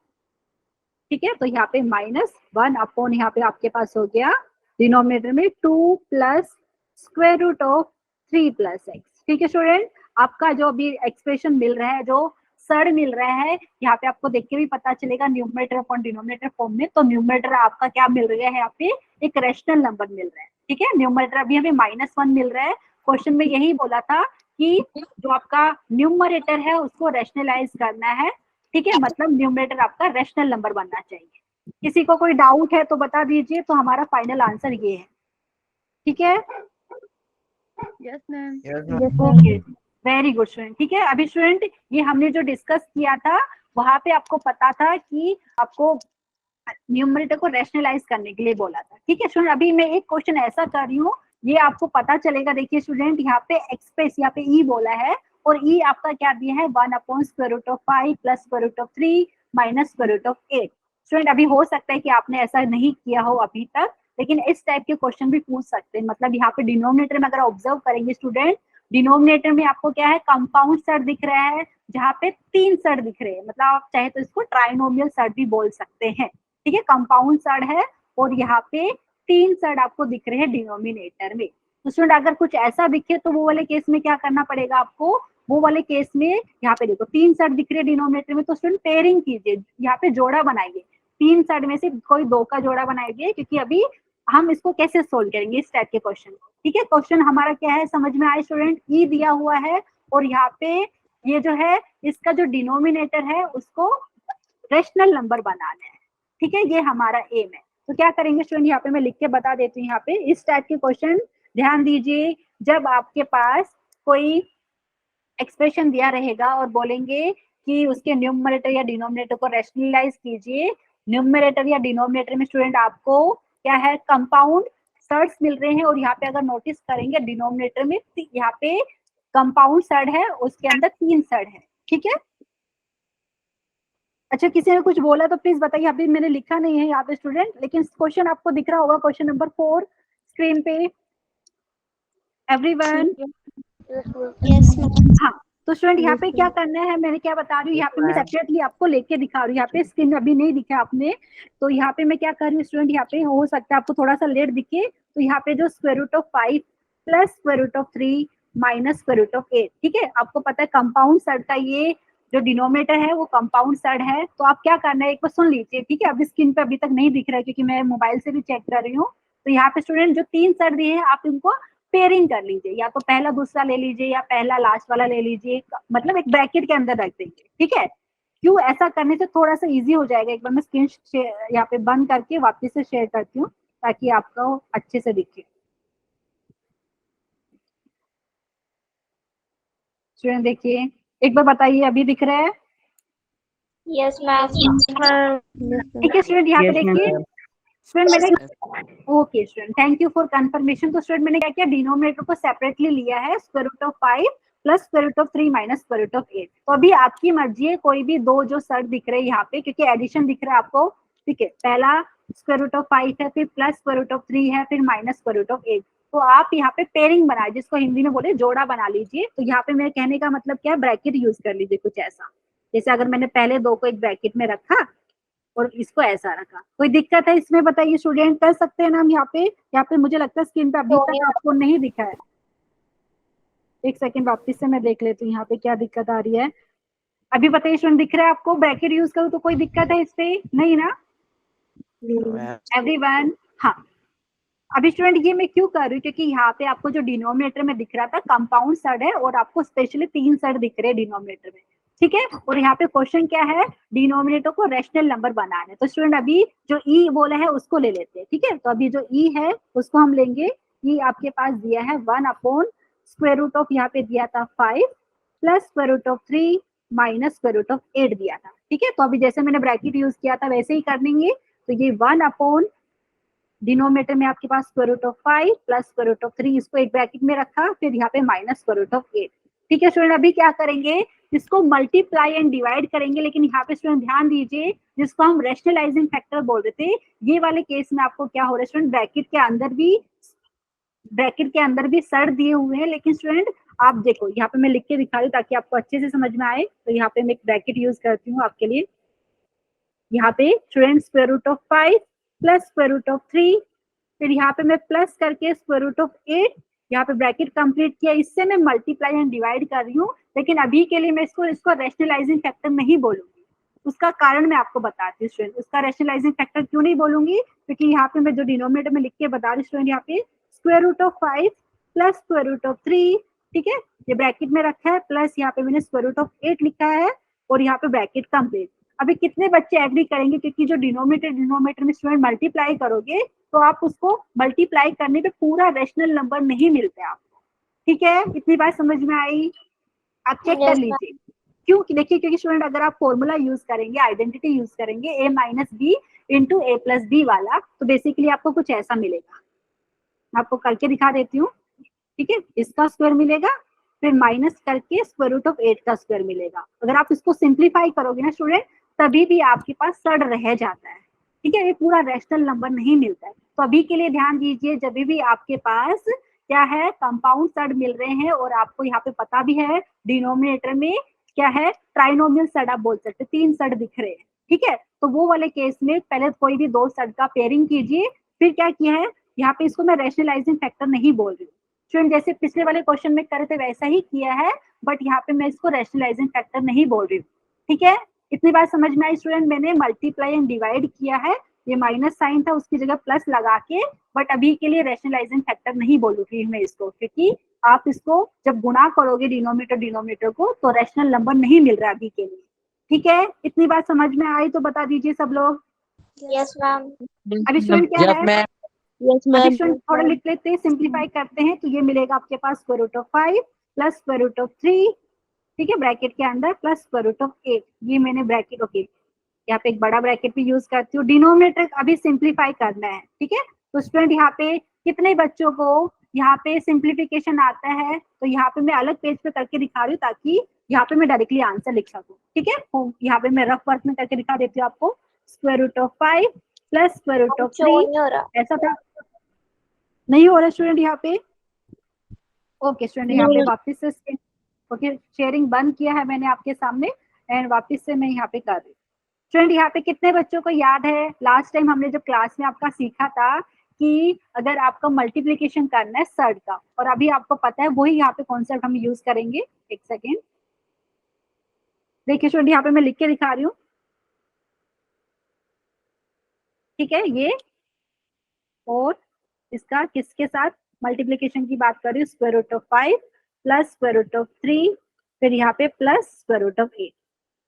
S1: ठीक है, तो यहाँ पे -1 अपॉन यहाँ पे आपके पास हो गया डिनोमिनेटर में 2 plus square root of 3 plus x. ठीक है स्टूडेंट, आपका जो अभी एक्सप्रेशन मिल रहा है, जो सर मिल रहा है, यहाँ पे आपको देख के भी पता चलेगा न्यूमरेटर अपॉन डिनोमिनेटर फॉर्म में, तो न्यूमरेटर आपका क्या मिल रहा है यहाँ पे, एक रैशनल नंबर मिल रहा है। ठीक है, न्यूमरेटर अभी हमें -1 मिल रहा है, क्वेश्चन में यही बोला था कि जो आपका न्यूमरेटर है उसको रैशनलाइज करना है। ठीक है, मतलब न्यूमरेटर आपका रैशनल नंबर बनना चाहिए। किसी को कोई डाउट है तो बता दीजिए, तो हमारा फाइनल आंसर ये है। ठीक है,
S4: yes ma'am.
S1: Okay, very good student. ठीक है, अभी स्टूडेंट ये हमने जो डिस्कस किया था वहां पे आपको पता था कि आपको न्यूमरेटर को रैशनलाइज करने के लिए बोला था। ठीक है स्टूडेंट, अभी मैं एक क्वेश्चन ऐसा कर रही हूँ, ये आपको पता चलेगा। देखिए स्टूडेंट, यहाँ पे एक्सप्रेस, यहाँ पे ई बोला है और ई आपका क्या दिया है, 1 upon square root of 5 plus square root of 3 minus square root of 8। Student अभी हो सकता है कि आपने ऐसा नहीं किया हो अभी तक, लेकिन इस टाइप के क्वेश्चन भी पूछ सकते हैं। मतलब यहाँ पे डिनोमिनेटर में अगर ऑब्जर्व करेंगे स्टूडेंट, डिनोमिनेटर में आपको क्या है, कंपाउंड सर्ट दिख रहा है, जहाँ पे 3 सर्ट दिख रहे हैं, मतलब आप चाहे तो इसको ट्राइनोमियल सर्ट भी बोल सकते हैं। ठीक है, कंपाउंड सर्ट है और यहाँ पे 3 सर्ट आपको दिख रहे हैं डिनोमिनेटर में। तो स्टूडेंट अगर कुछ ऐसा दिखे तो वो वाले केस में क्या करना पड़ेगा आपको, वो वाले केस में यहाँ पे देखो 3 सर्ट दिख रहे हैं डिनोमिनेटर में, तो स्टूडेंट पेयरिंग कीजिए, यहाँ पे जोड़ा बनाइए, 3 सर्ट में से कोई 2 का जोड़ा बनाइए, क्योंकि अभी हम इसको कैसे सोल्व करेंगे इस टाइप के क्वेश्चन को। ठीक है, क्वेश्चन हमारा क्या है, समझ में आए स्टूडेंट? ई दिया हुआ है और यहाँ पे ये जो है इसका जो डिनोमिनेटर है उसको रैशनल नंबर बनाना है। ठीक है, ये हमारा एम है। तो क्या करेंगे स्टूडेंट, यहाँ पे मैं लिख के बता देती हूँ। यहाँ पे इस टाइप के क्वेश्चन ध्यान दीजिए, जब आपके पास कोई एक्सप्रेशन दिया रहेगा और बोलेंगे कि उसके न्यूमरेटर या डिनोमिनेटर को रैशनलाइज कीजिए, न्यूमरेटर या डिनोमिनेटर में स्टूडेंट आपको क्या है, कंपाउंड सर्ट्स मिल रहे हैं और यहाँ पे अगर नोटिस करेंगे डिनोमिनेटर में यहाँ पे कंपाउंड सर्ट है, उसके अंदर 3 सर्ट है। ठीक है, अच्छा किसी ने कुछ बोला तो प्लीज बताइए, अभी मैंने लिखा नहीं है यहाँ पे स्टूडेंट, लेकिन क्वेश्चन आपको दिख रहा होगा, क्वेश्चन नंबर 4 स्क्रीन पे एवरीवन।
S2: Yes ma'am.
S1: हाँ, तो स्टूडेंट यहाँ पे क्या करना है, मैंने क्या बता रही हूँ, यहाँ पे मैं सेपरेटली आपको लेके दिखा रही हूँ, यहाँ पे स्क्रीन अभी नहीं दिखा आपने, तो यहाँ पे मैं क्या कर रही हूँ स्टूडेंट, यहाँ पे हो सकता है आपको थोड़ा सा लेट दिखे, तो यहाँ पे जो square root of 5 plus square root of 3 minus square root of 8। ठीक है, आपको पता है कंपाउंड सर्ट का ये जो डिनोमिनेटर है वो कंपाउंड सर्ट है, तो आप क्या करना है, एक बार सुन लीजिए। ठीक है, अभी स्क्रीन पे अभी तक नहीं दिख रहा है क्योंकि मैं मोबाइल से भी चेक कर रही हूँ। तो यहाँ पे स्टूडेंट जो 3 सर्ट दिए हैं आप इनको पेयरिंग कर लीजिए, या तो पहला दूसरा ले लीजिए या पहला लास्ट वाला ले लीजिए, मतलब एक ब्रैकेट के अंदर रख देंगे। ठीक है, क्यों ऐसा करने से थोड़ा सा इजी हो जाएगा। एक बार मैं स्क्रीन यहाँ पे बंद करके वापस से शेयर करती हूँ ताकि आपको अच्छे से दिखे। स्टूडेंट देखिए, एक बार बताइए अभी दिख रहा है?
S2: Yes ma'am.
S1: ठीक है स्टूडेंट, यहाँ पे देखिए स्टूडेंट मैंने, okay student thank you for confirmation. तो स्टूडेंट मैंने क्या किया, डिनोमिनेटर को सेपरेटली लिया है, square root of 5 plus square root of 3 minus square root of 8। तो अभी आपकी मर्जी है, कोई भी 2 जो सर्ट दिख रहे हैं यहाँ पे, क्योंकि एडिशन दिख रहा है आपको। ठीक है, पहला स्क्वायर रूट ऑफ 5 है, फिर प्लस स्क्वायर रूट ऑफ 3 है, फिर माइनस स्क्वायर रूट ऑफ 8। तो आप यहाँ पे पेयरिंग बनाए, जिसको हिंदी में बोले जोड़ा बना लीजिए। तो यहाँ पे मेरे कहने का मतलब क्या है, ब्रैकेट यूज कर लीजिए कुछ ऐसा, जैसे अगर मैंने पहले 2 को एक ब्रैकेट में रखा और इसको ऐसा रखा। कोई दिक्कत है इसमें बताइए स्टूडेंट, कर सकते हैं ना हम यहाँ पे? यहाँ पे मुझे लगता है स्क्रीन पे अभी तक आपको नहीं दिखा है। एक सेकेंड वापस से मैं देख लेती हूँ यहाँ पे क्या दिक्कत आ रही है। अभी बताइए स्टूडेंट, दिख रहा है आपको? ब्रैकेट यूज करूँ तो कोई दिक्कत है इस पे? नहीं ना एवरीवन? हाँ, अभी स्टूडेंट ये मैं क्यों कर रही हूँ, क्योंकि यहाँ पे आपको जो डिनोमिनेटर में दिख रहा था कंपाउंड सड है और आपको स्पेशली 3 सड दिख रहे हैं डिनोमिनेटर में, ठीक है। और यहाँ पे क्वेश्चन क्या है, डिनोमिनेटर को रैशनल नंबर बनाना है। तो स्टूडेंट अभी जो ई बोला है उसको ले लेते हैं, ठीक है। तो अभी जो ई है उसको हम लेंगे। ई आपके पास दिया है 1/√ऑफ यहाँ पे दिया था 5 प्लस √3 माइनस √8 दिया था, ठीक है। तो अभी जैसे मैंने ब्रैकेट यूज किया था वैसे ही कर देंगे। तो ये 1 डिनोमिनेटर में आपके पास √5 प्लस √3, इसको एक ब्रैकेट में रखा, फिर यहाँ पे माइनस √8, ठीक है स्टूडेंट। अभी क्या करेंगे, इसको मल्टीप्लाई एंड डिवाइड करेंगे, लेकिन यहाँ पे स्टूडेंट ध्यान दीजिए, जिसको हम रैशनलाइजिंग फैक्टर बोल रहे थे, ये वाले केस में आपको क्या हो रहा है स्टूडेंट, ब्रैकेट के अंदर भी सर दिए हुए हैं, लेकिन स्टूडेंट आप देखो यहाँ पे मैं लिख के दिखा रही हूँ ताकि आपको अच्छे से समझ में आए। तो यहाँ पे मैं एक ब्रैकेट यूज करती हूँ आपके लिए। यहाँ पे स्टूडेंट √5 प्लस √3, फिर यहाँ पे मैं प्लस करके √8, यहाँ पे ब्रैकेट कंप्लीट किया, इससे मैं मल्टीप्लाई एंड डिवाइड कर रही हूँ। लेकिन अभी के लिए मैं इसको रैशनलाइजिंग फैक्टर नहीं बोलूंगी, उसका कारण मैं आपको बताती हूँ स्टूडेंट। उसका रैशनलाइजिंग फैक्टर क्यों नहीं बोलूंगी, क्योंकि यहाँ पे मैं जो डिनोमिनेटर में लिख के बता रही हूँ स्टूडेंट, यहाँ पे √5 प्लस √3, ठीक है, ये ब्रैकेट में रखा है, प्लस यहाँ पे मैंने √8 लिखा है और यहाँ पे ब्रैकेट कंप्लीट। अभी कितने बच्चे एग्री करेंगे, क्योंकि जो डिनोमिनेटर में स्टूडेंट मल्टीप्लाई करोगे तो आप उसको मल्टीप्लाई करने पे पूरा रैशनल नंबर नहीं मिलता आपको, ठीक है। इतनी बात समझ में आई? आप चेक कर लीजिए क्यों, देखिए क्योंकि स्टूडेंट अगर आप फॉर्मूला यूज करेंगे, आइडेंटिटी यूज करेंगे a minus B into A plus B वाला, तो बेसिकली आपको कुछ ऐसा मिलेगा। आपको करके दिखा देती हूँ, ठीक है। इसका स्क्वायर मिलेगा, फिर माइनस करके √8 का स्क्वायर मिलेगा। अगर आप इसको सिंप्लीफाई करोगे ना स्टूडेंट, तभी भी आपके पास सड़ रह जाता है, ठीक है, ये पूरा रैशनल नंबर नहीं मिलता है। तो अभी के लिए ध्यान दीजिए, जब भी आपके पास क्या है, कंपाउंड सड मिल रहे हैं और आपको यहाँ पे पता भी है डिनोमिनेटर में क्या है, ट्राइनोमियल सड आप बोल सकते, 3 सड दिख रहे हैं, ठीक है। तो वो वाले केस में पहले कोई भी 2 सड का पेयरिंग कीजिए, फिर क्या किया है यहाँ पे, इसको मैं रैशनलाइजिंग फैक्टर नहीं बोल रही हूँ स्टूडेंट, जैसे पिछले वाले क्वेश्चन में करे थे वैसा ही किया है, बट यहाँ पे मैं इसको रैशनलाइजिंग फैक्टर नहीं बोल रही हूँ, ठीक है। इतनी बात समझ में आई स्टूडेंट? मैंने मल्टीप्लाई एंड डिवाइड किया है, ये माइनस साइन था उसकी जगह प्लस लगा के, बट अभी के लिए रैशनलाइजिंग फैक्टर नहीं बोलूंगी मैं इसको, क्योंकि आप इसको जब गुणा करोगे डिनोमिनेटर को तो रैशनल नंबर नहीं मिल रहा अभी के लिए, ठीक है। इतनी बात समझ में आई तो बता दीजिए सब लोग।
S2: Yes ma'am.
S1: अभी स्टूडेंट क्या
S3: जब
S1: है,
S3: मैं
S2: यस
S1: अभी
S2: मैम।
S1: स्टूडेंट थोड़ा लिख लेते हैं, सिंप्लीफाई करते हैं, तो ये मिलेगा आपके पास √5 प्लस √3, ठीक है, ब्रैकेट के अंदर प्लस √8, ये मैंने ब्रैकेट, ओके, यहाँ पे एक बड़ा ब्रैकेट भी यूज करती हूँ। डिनोमिनेटर अभी सिंप्लीफाई करना है, ठीक है। तो स्टूडेंट यहाँ पे कितने बच्चों को यहाँ पे सिंप्लीफिकेशन आता है, तो यहाँ पे मैं अलग पेज पे करके दिखा रही हूँ ताकि यहाँ पे मैं डायरेक्टली आंसर लिख सकूँ, ठीक है। तो यहाँ पे मैं रफ वर्क में करके दिखा देती हूँ आपको। √5 प्लस
S2: शो
S1: √3,
S2: नहीं हो रहा।
S1: ऐसा था, नहीं हो रहा स्टूडेंट यहाँ पे? ओके स्टूडेंट, यहाँ पे वापस से ओके शेयरिंग बंद किया है मैंने आपके सामने, एंड वापस से मैं यहाँ पे कर रही हूँ। स्टूडेंट यहाँ पे कितने बच्चों को याद है, लास्ट टाइम हमने जब क्लास में आपका सीखा था कि अगर आपका मल्टीप्लिकेशन करना है सड का, और अभी आपको पता है वही यहाँ पे कॉन्सेप्ट हम यूज करेंगे। एक सेकेंड देखिए स्टूडेंट, यहाँ पे मैं लिख के दिखा रही हूँ, ठीक है, ये और इसका किसके साथ मल्टीप्लिकेशन की बात कर रही हूँ, √5 प्लस √3, फिर यहाँ पे प्लस √8,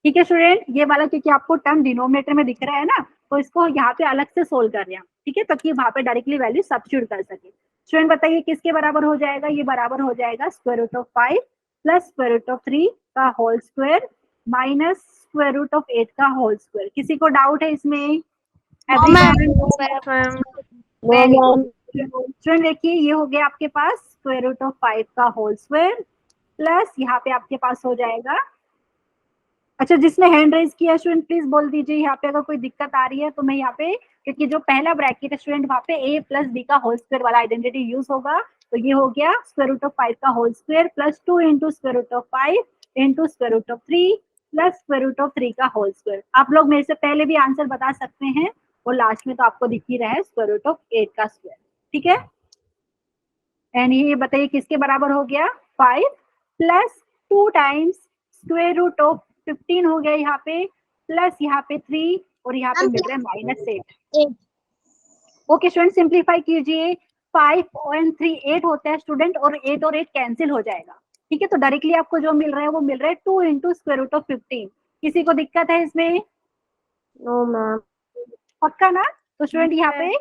S1: ठीक है स्टूडेंट। ये वाला क्योंकि आपको टर्म डिनोमिनेटर में दिख रहा है ना, तो इसको यहाँ पे अलग से सोल्व कर रहे हैं, ठीक है, ताकि वहां पे डायरेक्टली वैल्यू सब्स्टिट्यूट कर सके। स्टूडेंट बताइए किसके बराबर हो जाएगा, ये बराबर हो जाएगा √5 प्लस √3 का होल स्क्वायर माइनस √8 का होल स्क्वायर। किसी को डाउट है इसमें? वेरी गुड स्टूडेंट, देखिए ये हो गया आपके पास √5 का होल स्क्वायर प्लस यहाँ पे आपके पास हो जाएगा, अच्छा जिसने हैंड रेज किया स्टूडेंट प्लीज बोल दीजिए यहाँ पे अगर कोई दिक्कत आ रही है, तो मैं यहाँ पे, क्योंकि जो पहला ब्रैकेट है स्टूडेंट वहाँ पे a प्लस बी का होल स्क्वायर वाला आइडेंटिटी यूज होगा, तो ये हो गया √5 का whole square plus 2 into √5 into √3 plus √3 का होल स्क्वायर। आप लोग मेरे से पहले भी आंसर बता सकते हैं, और लास्ट में तो आपको दिख ही रहा है √8 का स्क्वायर, ठीक है। एंड ये बताइए किसके बराबर हो गया, 5 plus 2 times square root of 15 हो गया यहाँ पे, प्लस यहाँ पे 3 और यहाँ पे मिल रहा है -8। ओके स्टूडेंट, सिंप्लीफाई कीजिए। 5 और 3 8 होता है स्टूडेंट, और 8 और 8 कैंसिल हो जाएगा। ठीक है, तो डायरेक्टली आपको जो मिल रहा है वो मिल रहा है 2 इंटू स्क्वायर रूट ऑफ 15। किसी को दिक्कत है इसमें?
S2: No ma'am.
S1: पक्का ना? तो स्टूडेंट यहाँ पे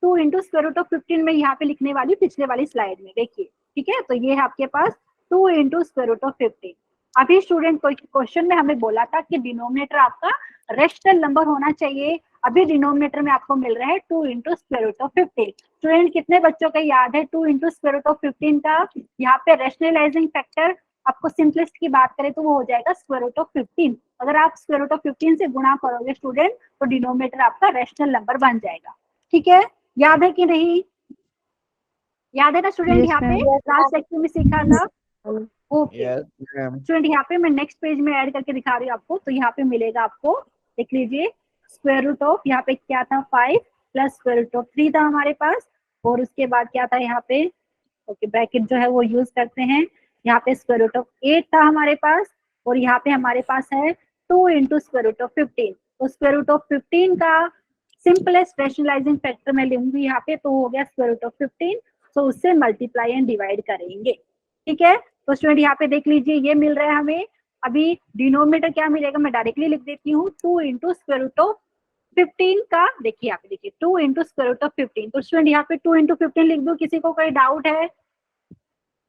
S1: 2 इंटू स्क्वायर रूट ऑफ 15 में यहाँ पे लिखने वाली पिछले वाली स्लाइड में देखिए। ठीक है, तो ये है आपके पास 2 इंटू स्क्वायर रूट ऑफ 15। अभी स्टूडेंट क्वेश्चन में हमें बोला था कि डिनोमिनेटर आपका रेशनल नंबर होना चाहिए। अभी डिनोमिनेटर में आपको मिल रहा है 2 into square root of 15। Student कितने बच्चों का याद है 2 इंटू स्क्वायर रूट ऑफ 15 का? यहाँ पे रेशनलाइजिंग फैक्टर आपको सिंपलेस्ट की बात करें तो वो हो जाएगा स्क्वायर रूट ऑफ 15। अगर आप स्क्वायर रूट ऑफ 15 से गुणा करोगे स्टूडेंट तो डिनोमिनेटर आपका रेशनल नंबर बन जाएगा। ठीक है, याद है कि नहीं? याद है ना स्टूडेंट?
S4: Yes,
S1: यहाँ पे
S4: ma'am.
S1: लास्ट लेक्चर में सीखा था। Okay
S3: Yes, ma'am.
S1: स्टूडेंट, यहाँ पे मैं नेक्स्ट पेज में ऐड करके दिखा रही हूँ आपको। तो यहाँ पे मिलेगा आपको, देख लीजिए, स्क्वायर रूट ऑफ यहाँ पे क्या था 5 प्लस स्क्वायर रूट ऑफ 3 था हमारे पास, और उसके बाद क्या था यहाँ पे, ओके ब्रैकेट जो है वो यूज करते हैं। यहाँ पे स्क्वायर रूट ऑफ 8 था हमारे पास, और यहाँ पे हमारे पास है 2 इंटू स्क्वायर रूट ऑफ 15। तो स्क्वायर रूट ऑफ 15 का सिंपलेस्ट रेशनलाइजिंग फैक्टर मैं लूंगी यहाँ पे, तो हो गया स्क्वायर रूट ऑफ 15। तो उससे मल्टीप्लाई एंड डिवाइड करेंगे। ठीक है, तो स्टूडेंट यहाँ पे देख लीजिए ये मिल रहा है हमें। अभी डिनोमिनेटर क्या मिलेगा मैं डायरेक्टली लिख देती हूँ, 2 इंटू स्क्वायर रूट ऑफ 15 का, देखिए यहाँ पे देखिए 2 इंटू स्क्वायर रूट ऑफ 15। तो स्टूडेंट यहाँ पे 2 इंटू 15 लिख दो। किसी को कोई डाउट है?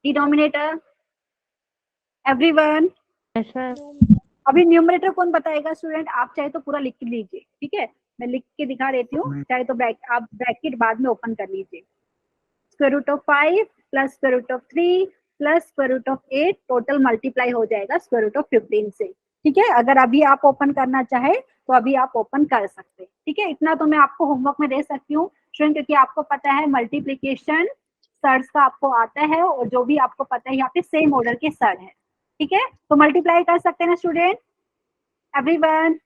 S1: Denominator everyone?
S4: Yes, ma'am.
S1: अभी न्यूमरेटर कौन बताएगा स्टूडेंट? आप चाहे तो पूरा लिख लीजिए। ठीक है, मैं लिख के दिखा देती हूँ, चाहे तो आप ब्रैकेट बाद में ओपन कर लीजिए। Square root of 5 plus square root of 3 plus square root of 8 total multiply हो जाएगा स्क्वायर रूट ऑफ 15 से। ठीक है, अगर अभी आप ओपन करना चाहे तो अभी आप ओपन कर सकते हैं। ठीक है, इतना तो मैं आपको होमवर्क में दे सकती हूँ स्टूडेंट, क्योंकि आपको पता है मल्टीप्लीकेशन सर्स का आपको आता है, और जो भी आपको पता है यहाँ पे सेम ऑर्डर के सर है। ठीक है, तो मल्टीप्लाई कर सकते हैं ना स्टूडेंट एवरीवन?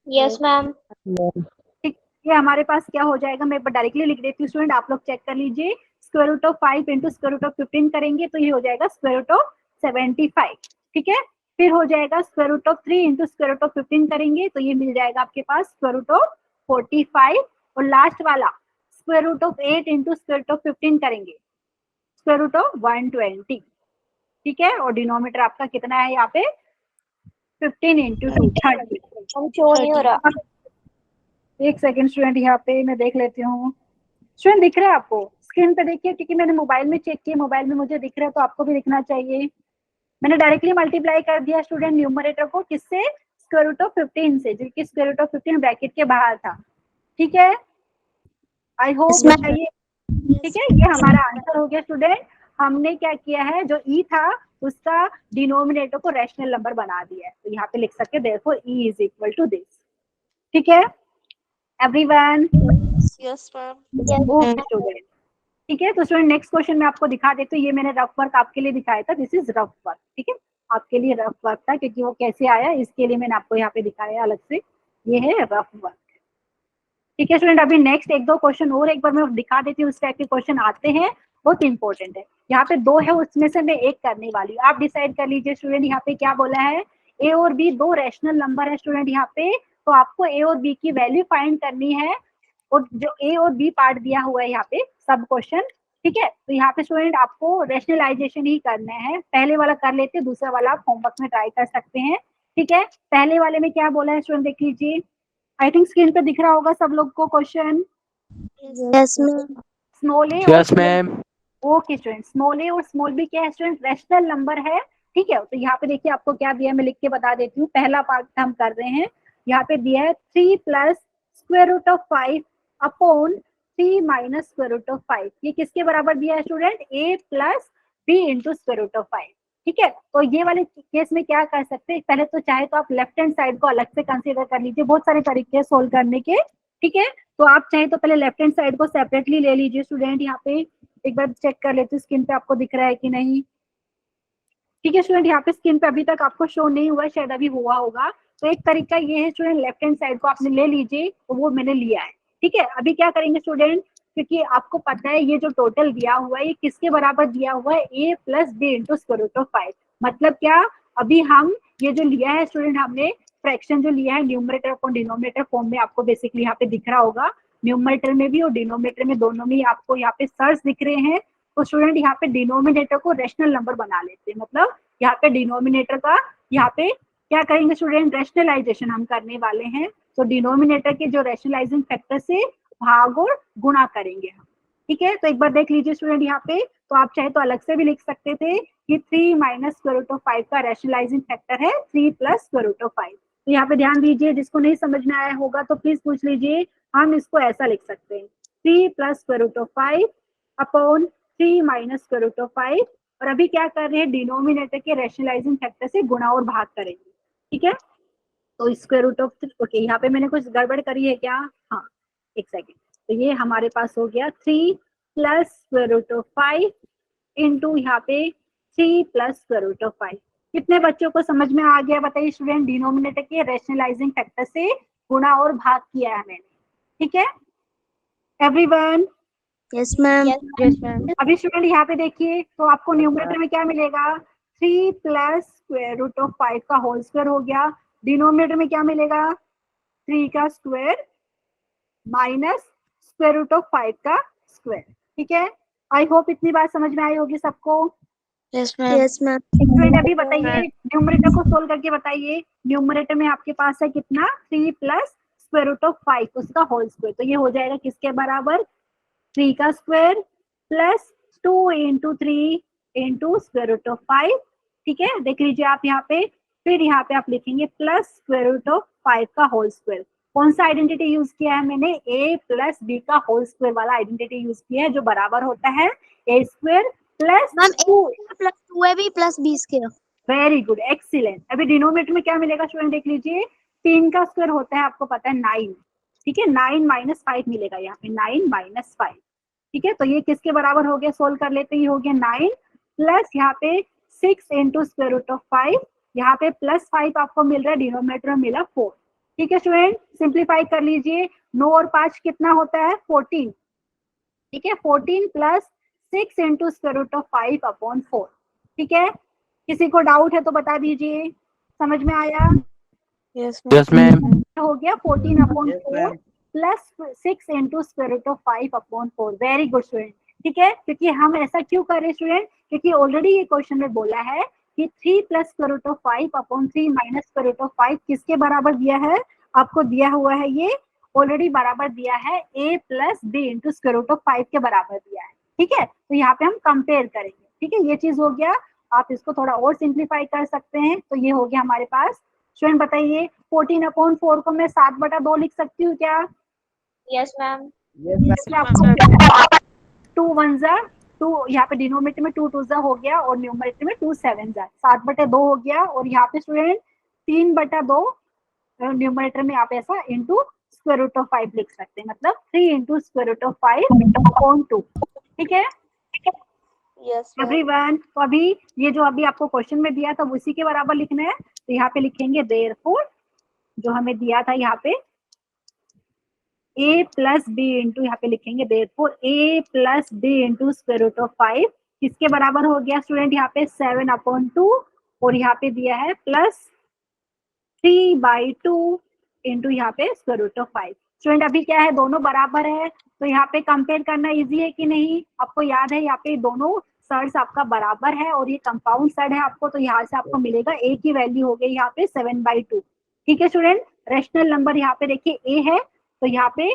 S2: Yes ma'am.
S1: ठीक, ये हमारे पास क्या हो जाएगा, मैं डायरेक्टली लिख देती हूँ स्टूडेंट, आप लोग चेक कर लीजिए। Square root of 5 into square root of 15 करेंगे तो ये हो जाएगा स्क्वायर रूट ऑफ 75। ठीक है, फिर हो जाएगा square root of 3 into square root of 15 करेंगे तो ये मिल जाएगा आपके पास स्क्वायर रूट ऑफ 45। और लास्ट वाला square root of 8 into square root of 15 करेंगे, स्क्वायर रूट ऑफ 120। ठीक है, और डिनोमिनेटर आपका कितना है यहाँ पे 15 इंटू 2 30।
S2: हम शो नहीं हो रहा।
S1: एक सेकेंड स्टूडेंट, यहाँ पे मैं देख लेती हूँ। स्टूडेंट दिख रहा है आपको? स्क्रीन पे देखिए, क्योंकि मैंने मोबाइल में चेक किया, मोबाइल में मुझे दिख रहा है तो आपको भी दिखना चाहिए। मैंने डायरेक्टली मल्टीप्लाई कर दिया स्टूडेंट न्यूमरेटर को, किससे? स्क्वायर रूट ऑफ 15 से, जो कि स्क्वायर रूट ऑफ 15 ब्रैकेट के बाहर था। ठीक है, आई होप ये ठीक है, ये हमारा आंसर हो गया स्टूडेंट। हमने क्या किया है, जो ई था उसका डिनोमिनेटर को रैशनल नंबर बना दिया है, तो यहाँ पे लिख सकते हैं therefore e is equal to this. ठीक है everyone?
S2: Yes ma'am.
S1: Okay student, ठीक है, तो स्टूडेंट नेक्स्ट क्वेश्चन मैं आपको दिखा देती हूँ। ये मैंने रफ वर्क आपके लिए दिखाया था, दिस इज रफ वर्क। ठीक है, आपके लिए रफ वर्क था, क्योंकि वो कैसे आया इसके लिए मैंने आपको यहाँ पे दिखाया अलग से। ये है रफ वर्क। ठीक है स्टूडेंट, अभी नेक्स्ट एक दो क्वेश्चन और एक बार मैं दिखा देती हूँ। उस टाइप के क्वेश्चन आते हैं, बहुत इंपॉर्टेंट है। यहाँ पे 2 है, उसमें से मैं एक करने वाली हूँ, आप डिसाइड कर लीजिए स्टूडेंट। यहाँ पे क्या बोला है, ए और बी 2 रैशनल नंबर है स्टूडेंट यहाँ पे, तो आपको ए और बी की वैल्यू फाइंड करनी है, और जो ए और बी पार्ट दिया हुआ है यहाँ पे सब क्वेश्चन। ठीक है, तो यहाँ पे स्टूडेंट आपको रैशनलाइजेशन ही करना है। पहले वाला कर लेते हैं, दूसरा वाला आप होमवर्क में ट्राई कर सकते हैं। ठीक है, पहले वाले में क्या बोला है स्टूडेंट देख लीजिए, आई थिंक स्क्रीन पे दिख रहा होगा सब लोग को question.
S2: Yes ma'am.
S1: Small A
S3: Yes, ma'am.
S1: Okay student, small A और स्मॉल बी क्या है स्टूडेंट? रैशनल नंबर है। ठीक है, तो यहाँ पे देखिए आपको क्या दिया है, मैं लिख के बता देती हूँ। पहला पार्ट हम कर रहे हैं, यहाँ पे दिया है 3 plus square root of 5 upon 3 minus square root of 5। ये किसके बराबर दिया है student? A plus B into square root of 5। ठीक है, तो ये वाले केस में क्या कर सकते हैं, पहले तो चाहे तो आप लेफ्ट हैंड साइड को अलग से कंसीडर कर लीजिए, बहुत सारे तरीके सोल्व करने के। ठीक है, तो आप चाहे तो पहले लेफ्ट हैंड साइड को सेपरेटली ले लीजिए स्टूडेंट। यहाँ पे एक बार चेक कर लेते हैं स्क्रीन पे आपको दिख रहा है कि नहीं। ठीक है स्टूडेंट, यहाँ पे स्क्रीन पे अभी तक आपको शो नहीं हुआ है, शायद अभी हुआ होगा। तो एक तरीका ये है स्टूडेंट, लेफ्ट हैंड साइड को आपने ले लीजिए, तो वो मैंने लिया है। ठीक है, अभी क्या करेंगे स्टूडेंट, क्योंकि आपको पता है ये जो टोटल दिया हुआ है ये किसके बराबर दिया हुआ है, A plus B into square root of 5। मतलब क्या, अभी हम ये जो लिया है स्टूडेंट, हमने फ्रैक्शन जो लिया है न्यूमरेटर अपॉन डिनोमिनेटर फॉर्म में, आपको बेसिकली यहाँ पे दिख रहा होगा, न्यूमरेटर में भी और डिनोमिनेटर में दोनों में आपको यहाँ पे सर्च दिख रहे हैं। तो स्टूडेंट यहाँ पे डिनोमिनेटर को रैशनल नंबर बना लेते हैं, मतलब यहाँ पे डिनोमिनेटर का यहाँ पे क्या करेंगे स्टूडेंट, रैशनलाइजेशन हम करने वाले हैं। तो डिनोमिनेटर के जो रैशनलाइजिंग फैक्टर से भाग और गुणा करेंगे हम, ठीक है। तो एक बार देख लीजिए स्टूडेंट यहाँ पे, तो आप चाहे तो अलग से भी लिख सकते थे कि 3 माइनस स्क्वायर रूट ऑफ 5 का रैशनलाइजिंग फैक्टर है 3 प्लस स्क्वायर रूट ऑफ 5। तो यहाँ पे ध्यान दीजिए, जिसको नहीं समझ में आया होगा तो प्लीज पूछ लीजिए। हम इसको ऐसा लिख सकते हैं 3 plus square root of 5 upon 3 minus square root of 5, और अभी क्या कर रहे हैं, डिनोमिनेटर के रैशनलाइजिंग फैक्टर से गुणा और भाग करेंगे, ठीक है। तो स्क्वायर रूट ऑफ, ओके यहाँ पे मैंने कुछ गड़बड़ करी है क्या, हाँ एक सेकेंड। तो ये हमारे पास हो गया 3 plus square root of 5 into यहाँ पे 3 प्लस स्क्वायर रूट ऑफ 5। कितने बच्चों को समझ में आ गया बताइए स्टूडेंट, डिनोमिनेटर के रैशनलाइजिंग फैक्टर से गुणा और भाग किया है मैंने, ठीक है everyone.
S2: Yes ma'am.
S4: Yes, ma'am.
S1: अभी स्टूडेंट यहाँ पे देखिए, तो आपको न्यूमरेटर में क्या मिलेगा, 3 प्लस स्क्वायर रूट ऑफ 5 का होल स्क्वायर हो गया। डिनोमिनेटर में क्या मिलेगा, 3 का square minus square root of 5 का स्क्वायर, ठीक है। आई होप इतनी बात समझ में आई होगी सबको।
S2: Yes ma'am. Yes ma'am.
S1: Student अभी बताइए, न्यूमरेटर को सोल्व करके बताइए। न्यूमरेटर में आपके पास है कितना, 3 प्लस स्क्वायर रूट ऑफ 5 उसका होल स्क्वायर, तो ये हो जाएगा किसके बराबर, 3 का square plus 2 into 3 into square root of 5, ठीक है। देख लीजिए आप यहाँ पे, फिर यहाँ पे आप लिखेंगे प्लस स्क्वायर रूट ऑफ 5 का होल स्क्वायर। कौन सा आइडेंटिटी यूज किया है मैंने, a प्लस b का होल स्क्वायर वाला आइडेंटिटी यूज किया है, जो बराबर होता है a square plus
S2: ma'am
S1: 2।
S2: Plus 2ab plus b square.
S1: Very good, excellent. अभी डिनोमिनेटर में क्या मिलेगा स्टूडेंट, देख लीजिए 3 का स्क्वायर होता है आपको पता है 9, ठीक है। 9 माइनस 5 मिलेगा यहाँ पे, 9 माइनस 5, ठीक है। तो ये किसके बराबर हो गया, सोल्व कर लेते ही हो गया 9 प्लस यहाँ पे 6 इंटू स्क्वायर रूट ऑफ 5, यहाँ पे प्लस 5 आपको मिल रहा है, डिनोमिनेटर में मिला 4, ठीक है स्टूडेंट। सिंप्लीफाई कर लीजिए, 9 और 5 कितना होता है 14, ठीक है। 14 plus 6 into square root of 5 upon 4, ठीक है। किसी को डाउट है तो बता दीजिए, समझ में आया।
S2: Yes
S3: yes ma'am.
S1: हो गया 14 upon 4 plus 6 into square root of 5 upon 4। Very good student, ठीक है। क्योंकि हम ऐसा क्यों कर रहे हैं स्टूडेंट, क्योंकि ऑलरेडी ये क्वेश्चन में बोला है कि 3 plus square root of 5 upon 3 minus square root of 5 किसके बराबर दिया है, आपको दिया हुआ है ये ऑलरेडी बराबर दिया है a plus b into square root of 5 के बराबर दिया है, ठीक है। तो यहाँ पे हम कंपेयर करेंगे, ठीक है। ये चीज हो गया, आप इसको थोड़ा और सिंप्लीफाई कर सकते हैं। तो ये हो गया हमारे पास, स्टूडेंट बताइए 14 अपॉन 4 को मैं 7/2 लिख सकती हूँ क्या,
S2: यस मैम।
S1: आपको 2 1 जा 2, यहाँ पे डिनोमिनेटर में 2 2 जा हो गया और न्यूमरेटर में 2 7 जा, 7/2 हो गया। और यहाँ पे स्टूडेंट 3/2 न्यूमरेटर में आप ऐसा इंटू स्क्वायर रूट ऑफ 5 लिख सकते हैं, मतलब 3 into square root of 5 upon 2, ठीक है
S2: यस
S1: एवरीवन। तो अभी ये जो अभी आपको क्वेश्चन में दिया था उसी के बराबर लिखना है। तो यहाँ पे लिखेंगे देयरफॉर, जो हमें दिया था यहाँ पे a प्लस b इंटू, यहाँ पे लिखेंगे therefore a plus b into square root of 5 किसके बराबर हो गया स्टूडेंट, यहाँ पे 7/2 और यहाँ पे दिया है प्लस 3/2 इंटू यहाँ पे स्क्वायर रूट ऑफ 5। स्टूडेंट अभी क्या है, दोनों बराबर है, तो यहाँ पे कंपेयर करना इजी है कि नहीं, आपको याद है यहाँ पे दोनों सर्ड्स आपका बराबर है और ये कंपाउंड सर्ड है आपको, तो यहाँ से आपको मिलेगा a की वैल्यू हो गई यहाँ पे 7/2, ठीक है स्टूडेंट। रैशनल नंबर यहाँ पे देखिए a है, तो यहाँ पे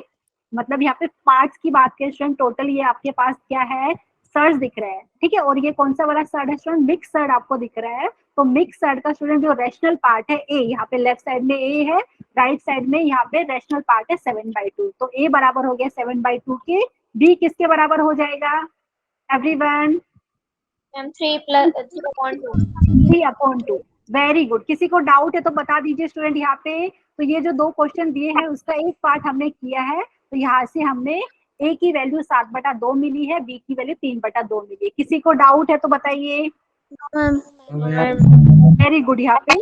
S1: मतलब यहाँ पे पार्ट्स की बात करें स्टूडेंट, टोटल ये आपके पास क्या है, सर्ड दिख रहा है, ठीक है। और ये कौन सा वाला सर्ड है स्टूडेंट, मिक्स सर्ड आपको दिख रहा है। तो मिक्स सर्ड का स्टूडेंट जो रैशनल पार्ट है a, यहाँ पे लेफ्ट साइड में a है, राइट साइड में यहाँ पे रैशनल पार्ट है 7/2, तो a बराबर हो गया 7/2 के, b किसके बराबर हो जाएगा everyone,
S2: ma'am 3 plus 3/2।
S1: 3/2। Very good, किसी को डाउट है तो बता दीजिए स्टूडेंट यहाँ पे। तो ये जो 2 क्वेश्चन दिए हैं उसका एक पार्ट हमने किया है, तो यहाँ से हमने a की वैल्यू 7/2 मिली है, b की वैल्यू 3/2 मिली है। किसी को डाउट है तो बताइए। वेरी गुड, यहाँ पे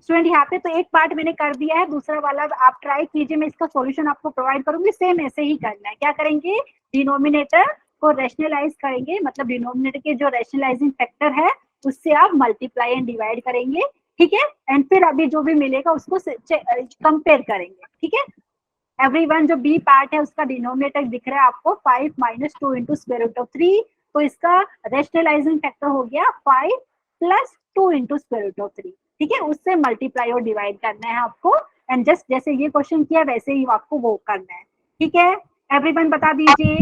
S1: स्टूडेंट यहाँ पे तो एक पार्ट मैंने कर दिया है, दूसरा वाला आप ट्राई कीजिए, मैं इसका सॉल्यूशन आपको प्रोवाइड करूंगी, सेम ऐसे ही करना है। क्या करेंगे, डिनोमिनेटर को रैशनलाइज करेंगे, मतलब डिनोमिनेटर के जो रैशनलाइजिंग फैक्टर है उससे आप मल्टीप्लाई एंड डिवाइड करेंगे, ठीक है, एंड फिर अभी जो भी मिलेगा उसको कंपेयर करेंगे, ठीक है। एवरीवन, जो बी पार्ट है उसका डिनोमिनेटर दिख रहा है आपको 5 minus 2 into square root of 3, तो इसका रेशनलाइजिंग फैक्टर हो गया 5 plus 2 into square root of 3, ठीक है, उससे मल्टीप्लाई और डिवाइड करना है आपको, एंड जस्ट जैसे ये क्वेश्चन किया वैसे ही आपको वो करना है, ठीक है। एवरीवन बता दीजिए।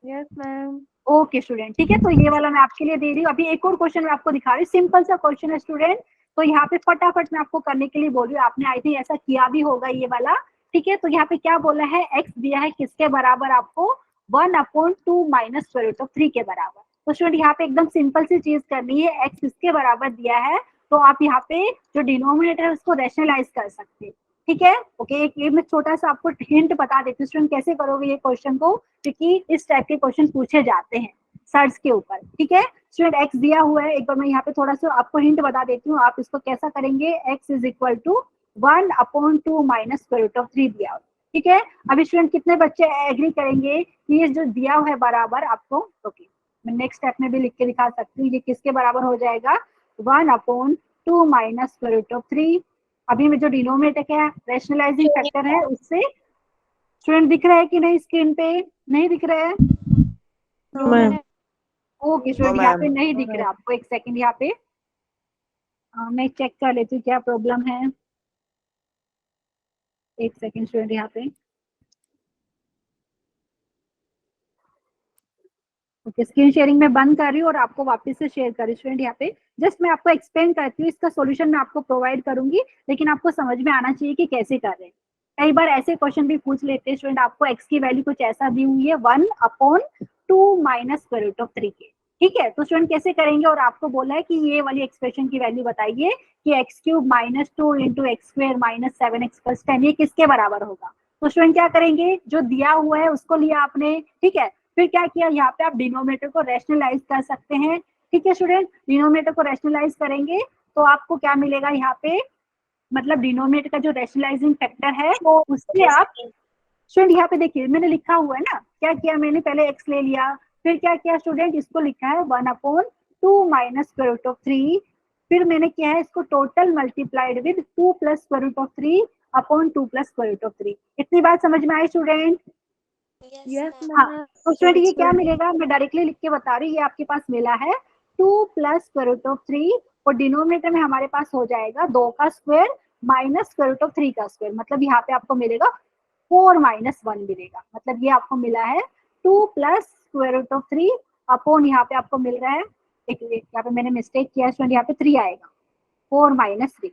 S4: Yes, ma'am.
S1: ओके स्टूडेंट, ठीक है, तो ये वाला मैं आपके लिए दे रही हूँ। अभी एक और क्वेश्चन मैं आपको दिखा रही हूँ, सिंपल सा क्वेश्चन है स्टूडेंट, तो यहाँ पे फटाफट मैं आपको करने के लिए बोल रही हूँ, आपने आई थिंक ऐसा किया भी होगा ये वाला, ठीक है। तो यहाँ पे क्या बोला है, एक्स दिया है किसके बराबर आपको, 1/2 माइनस स्क्वायर रूट ऑफ 3 के बराबर। तो स्टूडेंट यहाँ पे एकदम सिंपल सी चीज करनी है, एक्स किसके बराबर दिया है, तो आप यहाँ पे जो डिनोमिनेटर है उसको रैशनलाइज कर सकते हैं, ठीक है। ओके, एक मैं छोटा सा आपको हिंट बता देती हूँ स्टूडेंट कैसे करोगे ये क्वेश्चन को, क्योंकि इस टाइप के क्वेश्चन पूछे जाते हैं सर्च के ऊपर, ठीक है। स्टूडेंट एक्स दिया हुआ है, एक बार मैं यहाँ पे थोड़ा सा आपको हिंट बता देती हूँ, आप इसको कैसा करेंगे, x is equal to 1/2 minus square root of 3 दिया हुआ, ठीक है। अभी स्टूडेंट कितने बच्चे एग्री करेंगे कि ये जो दिया हुआ है बराबर आपको, ओके मैं नेक्स्ट स्टेप में भी लिख के दिखा सकती हूँ, ये किसके बराबर हो जाएगा, 1/2 माइनस स्क्वायर रूट ऑफ 3। अभी में जो डिनोमिनेटर क्या है, रैशनलाइजिंग फैक्टर है, उससे स्टूडेंट दिख रहा है कि नहीं, स्क्रीन पे नहीं दिख रहा है, ओके स्टूडेंट यहाँ पे नहीं दिख रहा आपको, एक सेकंड यहाँ पे मैं चेक कर लेती हूँ क्या प्रॉब्लम है, एक सेकंड स्टूडेंट यहाँ पे, ओके स्क्रीन शेयरिंग में बंद कर रही हूँ और आपको वापस से शेयर कर रही हूँ स्टूडेंट। यहाँ पे जस्ट मैं आपको एक्सप्लेन करती हूँ, इसका सॉल्यूशन मैं आपको प्रोवाइड करूंगी, लेकिन आपको समझ में आना चाहिए कि कैसे कर रहे हैं। कई बार ऐसे क्वेश्चन भी पूछ लेते हैं स्टूडेंट, आपको एक्स की वैल्यू कुछ ऐसा दी हुई है 1/2 माइनस स्क्वायर रूट ऑफ 3 के, ठीक है। तो स्टूडेंट कैसे करेंगे, और आपको बोला है कि ये वाली एक्सप्रेशन की वैल्यू बताइए कि x cube minus 2 into x square minus 7x plus 10 ये किसके बराबर होगा। तो स्टूडेंट क्या करेंगे, जो दिया हुआ है उसको लिया आपने, ठीक है, फिर क्या किया, यहाँ पे आप डिनोमिनेटर को रैशनलाइज कर सकते हैं, ठीक है स्टूडेंट। डिनोमिनेटर को रैशनलाइज करेंगे तो आपको क्या मिलेगा यहाँ पे, मतलब डिनोमिनेटर का जो रैशनलाइजिंग फैक्टर है उससे आप स्टूडेंट यहाँ पे देखिए मैंने लिखा हुआ है ना, क्या किया मैंने, पहले एक्स ले लिया, फिर क्या किया स्टूडेंट, इसको लिखा है 1/2 माइनस स्क्वायर रूट ऑफ 3, फिर मैंने किया है इसको total multiplied with 2 plus square root of 3/2 plus square root of 3। इतनी बात समझ में आई स्टूडेंट।
S4: Yes,
S1: हाँ,
S4: ma'am.
S1: तो स्टूडेंट ये क्या मिलेगा, मैं डायरेक्टली लिख के बता रही हूँ, ये आपके पास मिला है 2 प्लस स्क्वायर रूट ऑफ 3 और डिनोमिनेटर में हमारे पास हो जाएगा 2 का square minus square root of 3 का स्क्वायर, मतलब यहाँ पे आपको मिलेगा 4 माइनस 1 मिलेगा, मतलब ये आपको मिला है 2 plus square root of 3 upon यहाँ पे आपको मिल रहा है, एक यहाँ पे मैंने मिस्टेक किया स्टूडेंट, यहाँ पे 3 आएगा 4 minus 3।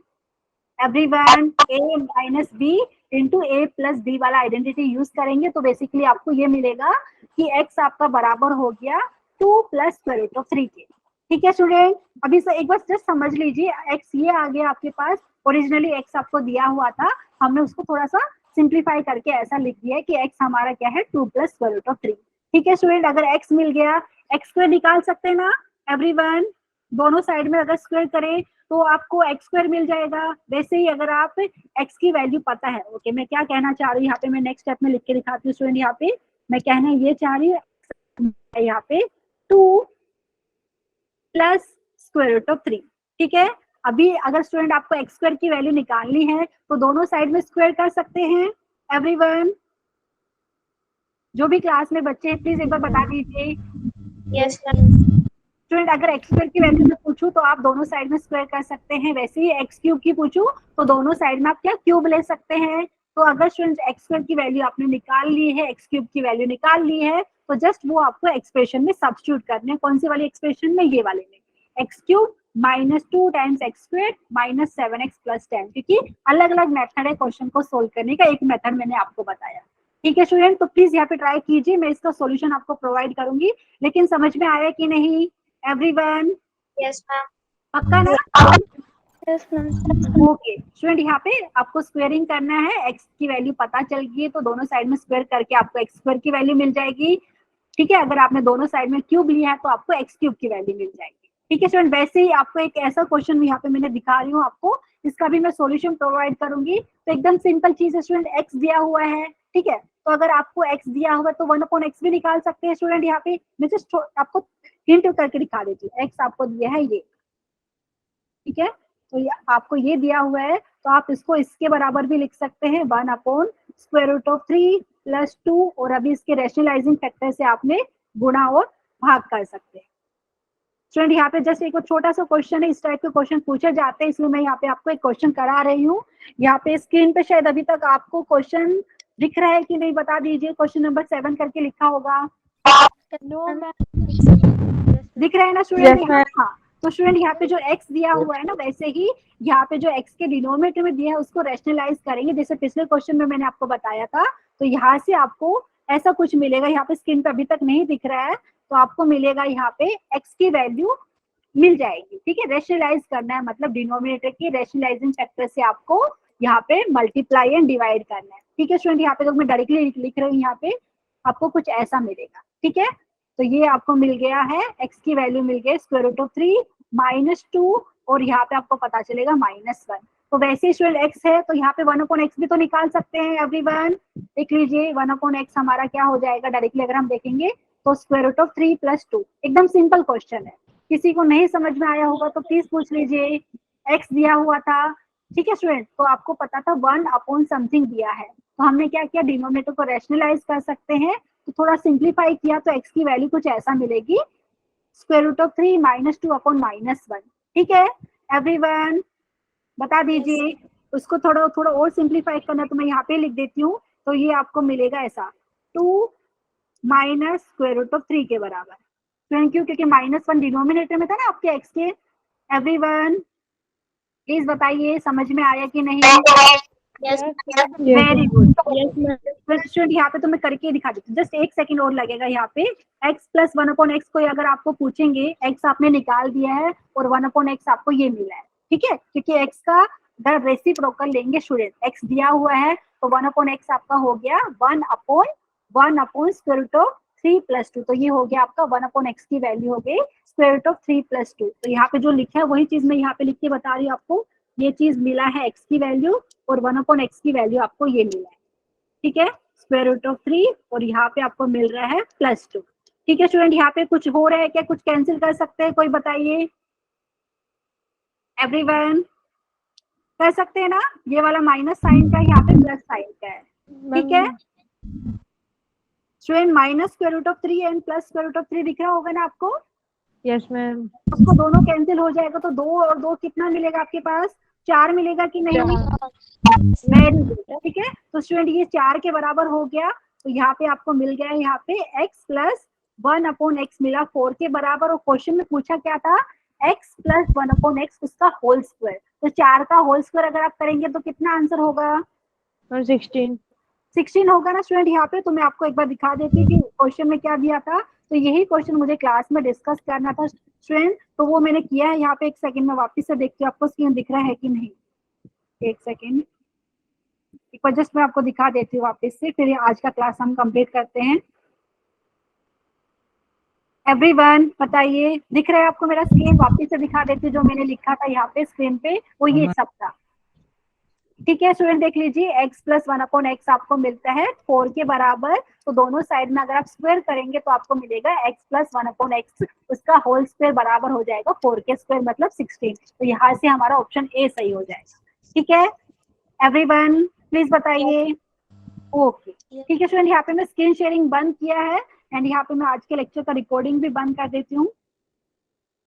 S1: Everyone a minus B into A plus B वाला आइडेंटिटी यूज करेंगे तो बेसिकली आपको ये मिलेगा कि x आपका बराबर हो गया 2 प्लस स्क्वायर रूट ऑफ 3 के, ठीक है स्टूडेंट। अभी से एक बार जस्ट समझ लीजिए, x ये आ गया आपके पास, ओरिजिनली x आपको दिया हुआ था, हमने उसको थोड़ा सा सिंप्लीफाई करके ऐसा लिख दिया है कि x हमारा क्या है 2 प्लस स्क्वायर रूट ऑफ 3, ठीक है स्टूडेंट। अगर x मिल गया, x स्क्वायर निकाल सकते हैं ना एवरीवन, दोनों साइड में अगर स्क्वायर करें तो आपको एक्स स्क्वायर मिल जाएगा। वैसे ही अगर आप एक्स की वैल्यू पता है, ओके मैं क्या कहना चाह रही हूँ यहाँ पे, मैं नेक्स्ट स्टेप में लिख के दिखाती हूँ स्टूडेंट, यहाँ पे मैं कहना ये चाह रही हूँ यहाँ पे 2 प्लस स्क्वायर रूट ऑफ 3, ठीक है। अभी अगर स्टूडेंट आपको एक्स स्क्वायर की वैल्यू निकालनी है तो दोनों साइड में स्क्वायर कर सकते हैं एवरीवन, जो भी क्लास में बच्चे हैं प्लीज एक बार बता दीजिए।
S2: Yes, ma'am.
S1: स्टूडेंट अगर एक्स स्क्वायर की वैल्यू में पूछूं तो आप दोनों साइड में स्क्वायर कर सकते हैं, वैसे ही एक्स क्यूब की पूछूं तो दोनों साइड में आप क्या क्यूब ले सकते हैं। तो अगर स्टूडेंट एक्स स्क्वायर की वैल्यू आपने निकाल ली है, एक्स क्यूब की वैल्यू निकाल ली है, तो जस्ट वो आपको एक्सप्रेशन में सब्स्टिट्यूट करने हैं। कौन सी वाली एक्सप्रेशन में, ये वाले में, x cube minus 2 times x square minus 7x plus 10, क्योंकि अलग अलग मेथड है क्वेश्चन को सोल्व करने का, एक मेथड मैंने आपको बताया, ठीक है स्टूडेंट। तो प्लीज यहाँ पे ट्राई कीजिए, मैं इसका सॉल्यूशन आपको प्रोवाइड करूंगी, लेकिन समझ में आया कि नहीं एवरीवन,
S2: Yes, ma'am.
S1: पक्का ना।
S4: Yes, ma'am.
S1: ओके स्टूडेंट यहाँ पे आपको स्क्वेयरिंग करना है, एक्स की वैल्यू पता चल गई है तो दोनों साइड में स्क्वायर करके आपको एक्स स्क्वायर की वैल्यू मिल जाएगी, ठीक है। अगर आपने दोनों साइड में क्यूब लिया है तो आपको एक्स क्यूब की वैल्यू मिल जाएगी, ठीक है स्टूडेंट। वैसे ही आपको एक ऐसा क्वेश्चन यहाँ पे मैंने दिखा रही हूँ आपको, इसका भी मैं सॉल्यूशन प्रोवाइड करूंगी। तो एकदम सिंपल चीज है स्टूडेंट, एक्स दिया हुआ है, ठीक है, तो अगर आपको एक्स दिया होगा तो 1/x भी निकाल सकते हैं स्टूडेंट। यहाँ पे मैं जस्ट आपको हिंट करके दिखा देती हूँ। एक्स आपको दिया है ये, ठीक है, तो ये आपको ये दिया हुआ है, तो आप इसको इसके बराबर भी लिख सकते हैं 1/√3 + 2, और अभी इसके रैशनलाइजिंग फैक्टर से आपने गुणा और भाग कर सकते हैं। स्टूडेंट यहाँ पे जस्ट एक छोटा सा क्वेश्चन है, इस टाइप के क्वेश्चन पूछे जाते हैं, इसलिए मैं यहाँ पे आपको एक क्वेश्चन करा रही हूँ। यहाँ पे स्क्रीन पे शायद अभी तक आपको क्वेश्चन दिख रहा है कि नहीं, बता दीजिए। क्वेश्चन नंबर 7 करके लिखा होगा,
S4: No, ma'am.
S1: दिख रहा है ना स्टूडेंट? हाँ, तो स्टूडेंट यहाँ पे जो x दिया हुआ है ना, वैसे ही यहाँ पे जो x के डिनोमिनेटर में दिया है उसको रैशनलाइज करेंगे, जैसे पिछले क्वेश्चन में मैंने आपको बताया था। तो यहाँ से आपको ऐसा कुछ मिलेगा, यहाँ पे स्क्रीन पे अभी तक नहीं दिख रहा है, तो आपको मिलेगा यहाँ पे x की वैल्यू मिल जाएगी, ठीक है। रैशनलाइज करना है, मतलब डिनोमिनेटर की रैशनलाइजिंग फैक्टर से आपको यहाँ पे मल्टीप्लाई एंड डिवाइड करना है, ठीक है स्टूडेंट। यहाँ पे तो मैं डायरेक्टली लिख रही हूँ, यहाँ पे आपको कुछ ऐसा मिलेगा, ठीक है। तो ये आपको मिल गया है, x की वैल्यू मिल गई √3 - 2, और यहाँ पे आपको पता चलेगा -1। तो वैसे ही स्टूडेंट x है, तो यहाँ पे 1/x भी तो निकाल सकते हैं एवरीवन। देख लीजिए 1/x हमारा क्या हो जाएगा, डायरेक्टली अगर हम देखेंगे तो √3 + 2। एकदम सिंपल क्वेश्चन है, किसी को नहीं समझ में आया होगा तो प्लीज पूछ लीजिए। x दिया हुआ था, ठीक है स्टूडेंट, तो आपको पता था 1/समथिंग दिया है, तो हमने क्या किया, डिनोमिनेटर को रैशनलाइज कर सकते हैं, तो थोड़ा सिंप्लीफाई किया, तो x की वैल्यू कुछ ऐसा मिलेगी √3 - 2/-1, ठीक है एवरीवन, बता दीजिए। उसको थोड़ा थोड़ा और सिंप्लीफाई करना, तो मैं यहाँ पे लिख देती हूँ, तो ये आपको मिलेगा ऐसा 2 - √3 के बराबर। क्यों? क्योंकि -1 डिनोमिनेटर में था ना आपके x के। एवरीवन प्लीज बताइए समझ में आया कि नहीं?
S2: Yes,
S1: very good.
S2: yes, ma'am.
S1: Student यहाँ पे तो मैं करके दिखा देती हूँ, जस्ट 1 सेकंड और लगेगा। यहाँ पे x + 1/x को अगर आपको पूछेंगे, x आपने निकाल दिया है और 1/x आपको ये मिला है, ठीक है, क्योंकि x का अगर रेसिप्रोकल लेंगे स्टूडेंट, x दिया हुआ है तो 1/x आपका हो गया 1/3 + 2, तो ये हो गया आपका 1/x की वैल्यू हो गई √3 + 2। तो यहाँ पे जो लिखा है वही चीज मैं यहाँ पे लिख के बता रही हूँ आपको, ये चीज मिला है x की वैल्यू, और 1/x की वैल्यू आपको ये मिला है, ठीक है, √3, और यहाँ पे आपको मिल रहा है +2, ठीक है स्टूडेंट। यहाँ पे कुछ हो रहा है क्या, कुछ कैंसिल कर सकते हैं, कोई बताइए एवरीवन? कर सकते हैं ना, ये वाला माइनस साइन का यहाँ पे प्लस साइन का है, ठीक है स्टूडेंट। -√3 एंड +√3 दिख रहा होगा ना आपको?
S4: Yes, ma'am.
S1: उसको दोनों कैंसिल हो जाएगा, तो 2 और 2 कितना मिलेगा आपके पास, 4 मिलेगा कि नहीं? वेरी गुड, ठीक है। तो स्टूडेंट ये 4 के बराबर हो गया, तो यहाँ पे आपको मिल गया, यहाँ पे x + 1/x मिला 4 के बराबर, और क्वेश्चन में पूछा क्या था, x + 1/x उसका होल स्क्वायर। तो 4 का होल स्क्वायर अगर आप करेंगे तो कितना आंसर होगा? 16 होगा ना स्टूडेंट। यहाँ पे तो मैं आपको एक बार दिखा देती कि क्वेश्चन में क्या दिया था, तो यही क्वेश्चन मुझे क्लास में डिस्कस करना था स्टूडेंट, तो वो मैंने किया है। यहाँ पे 1 सेकंड में वापस से देखती हूँ आपको स्क्रीन दिख रहा है कि नहीं, 1 सेकंड, एक बार जस्ट मैं आपको दिखा देती हूँ वापस से, फिर आज का क्लास हम कंप्लीट करते हैं। एवरीवन बताइए, दिख रहा है आपको मेरा स्क्रीन? वापस से दिखा देती हूँ, जो मैंने लिखा था यहाँ पे स्क्रीन पे वो ये सब था, ठीक है स्टूडेंट। देख लीजिए x + 1/x आपको मिलता है 4 के बराबर, तो दोनों साइड में अगर आप स्क्वायर करेंगे तो आपको मिलेगा x + 1/x, उसका होल स्क्वायर बराबर हो जाएगा 4 के स्क्वायर मतलब 16। तो यहाँ से हमारा ऑप्शन ए सही हो जाएगा, ठीक है एवरीवन प्लीज बताइए। ओके ठीक है स्टूडेंट, यहाँ पे मैं स्क्रीन शेयरिंग बंद किया है, एंड यहाँ पे मैं आज के लेक्चर का रिकॉर्डिंग भी बंद कर देती हूँ।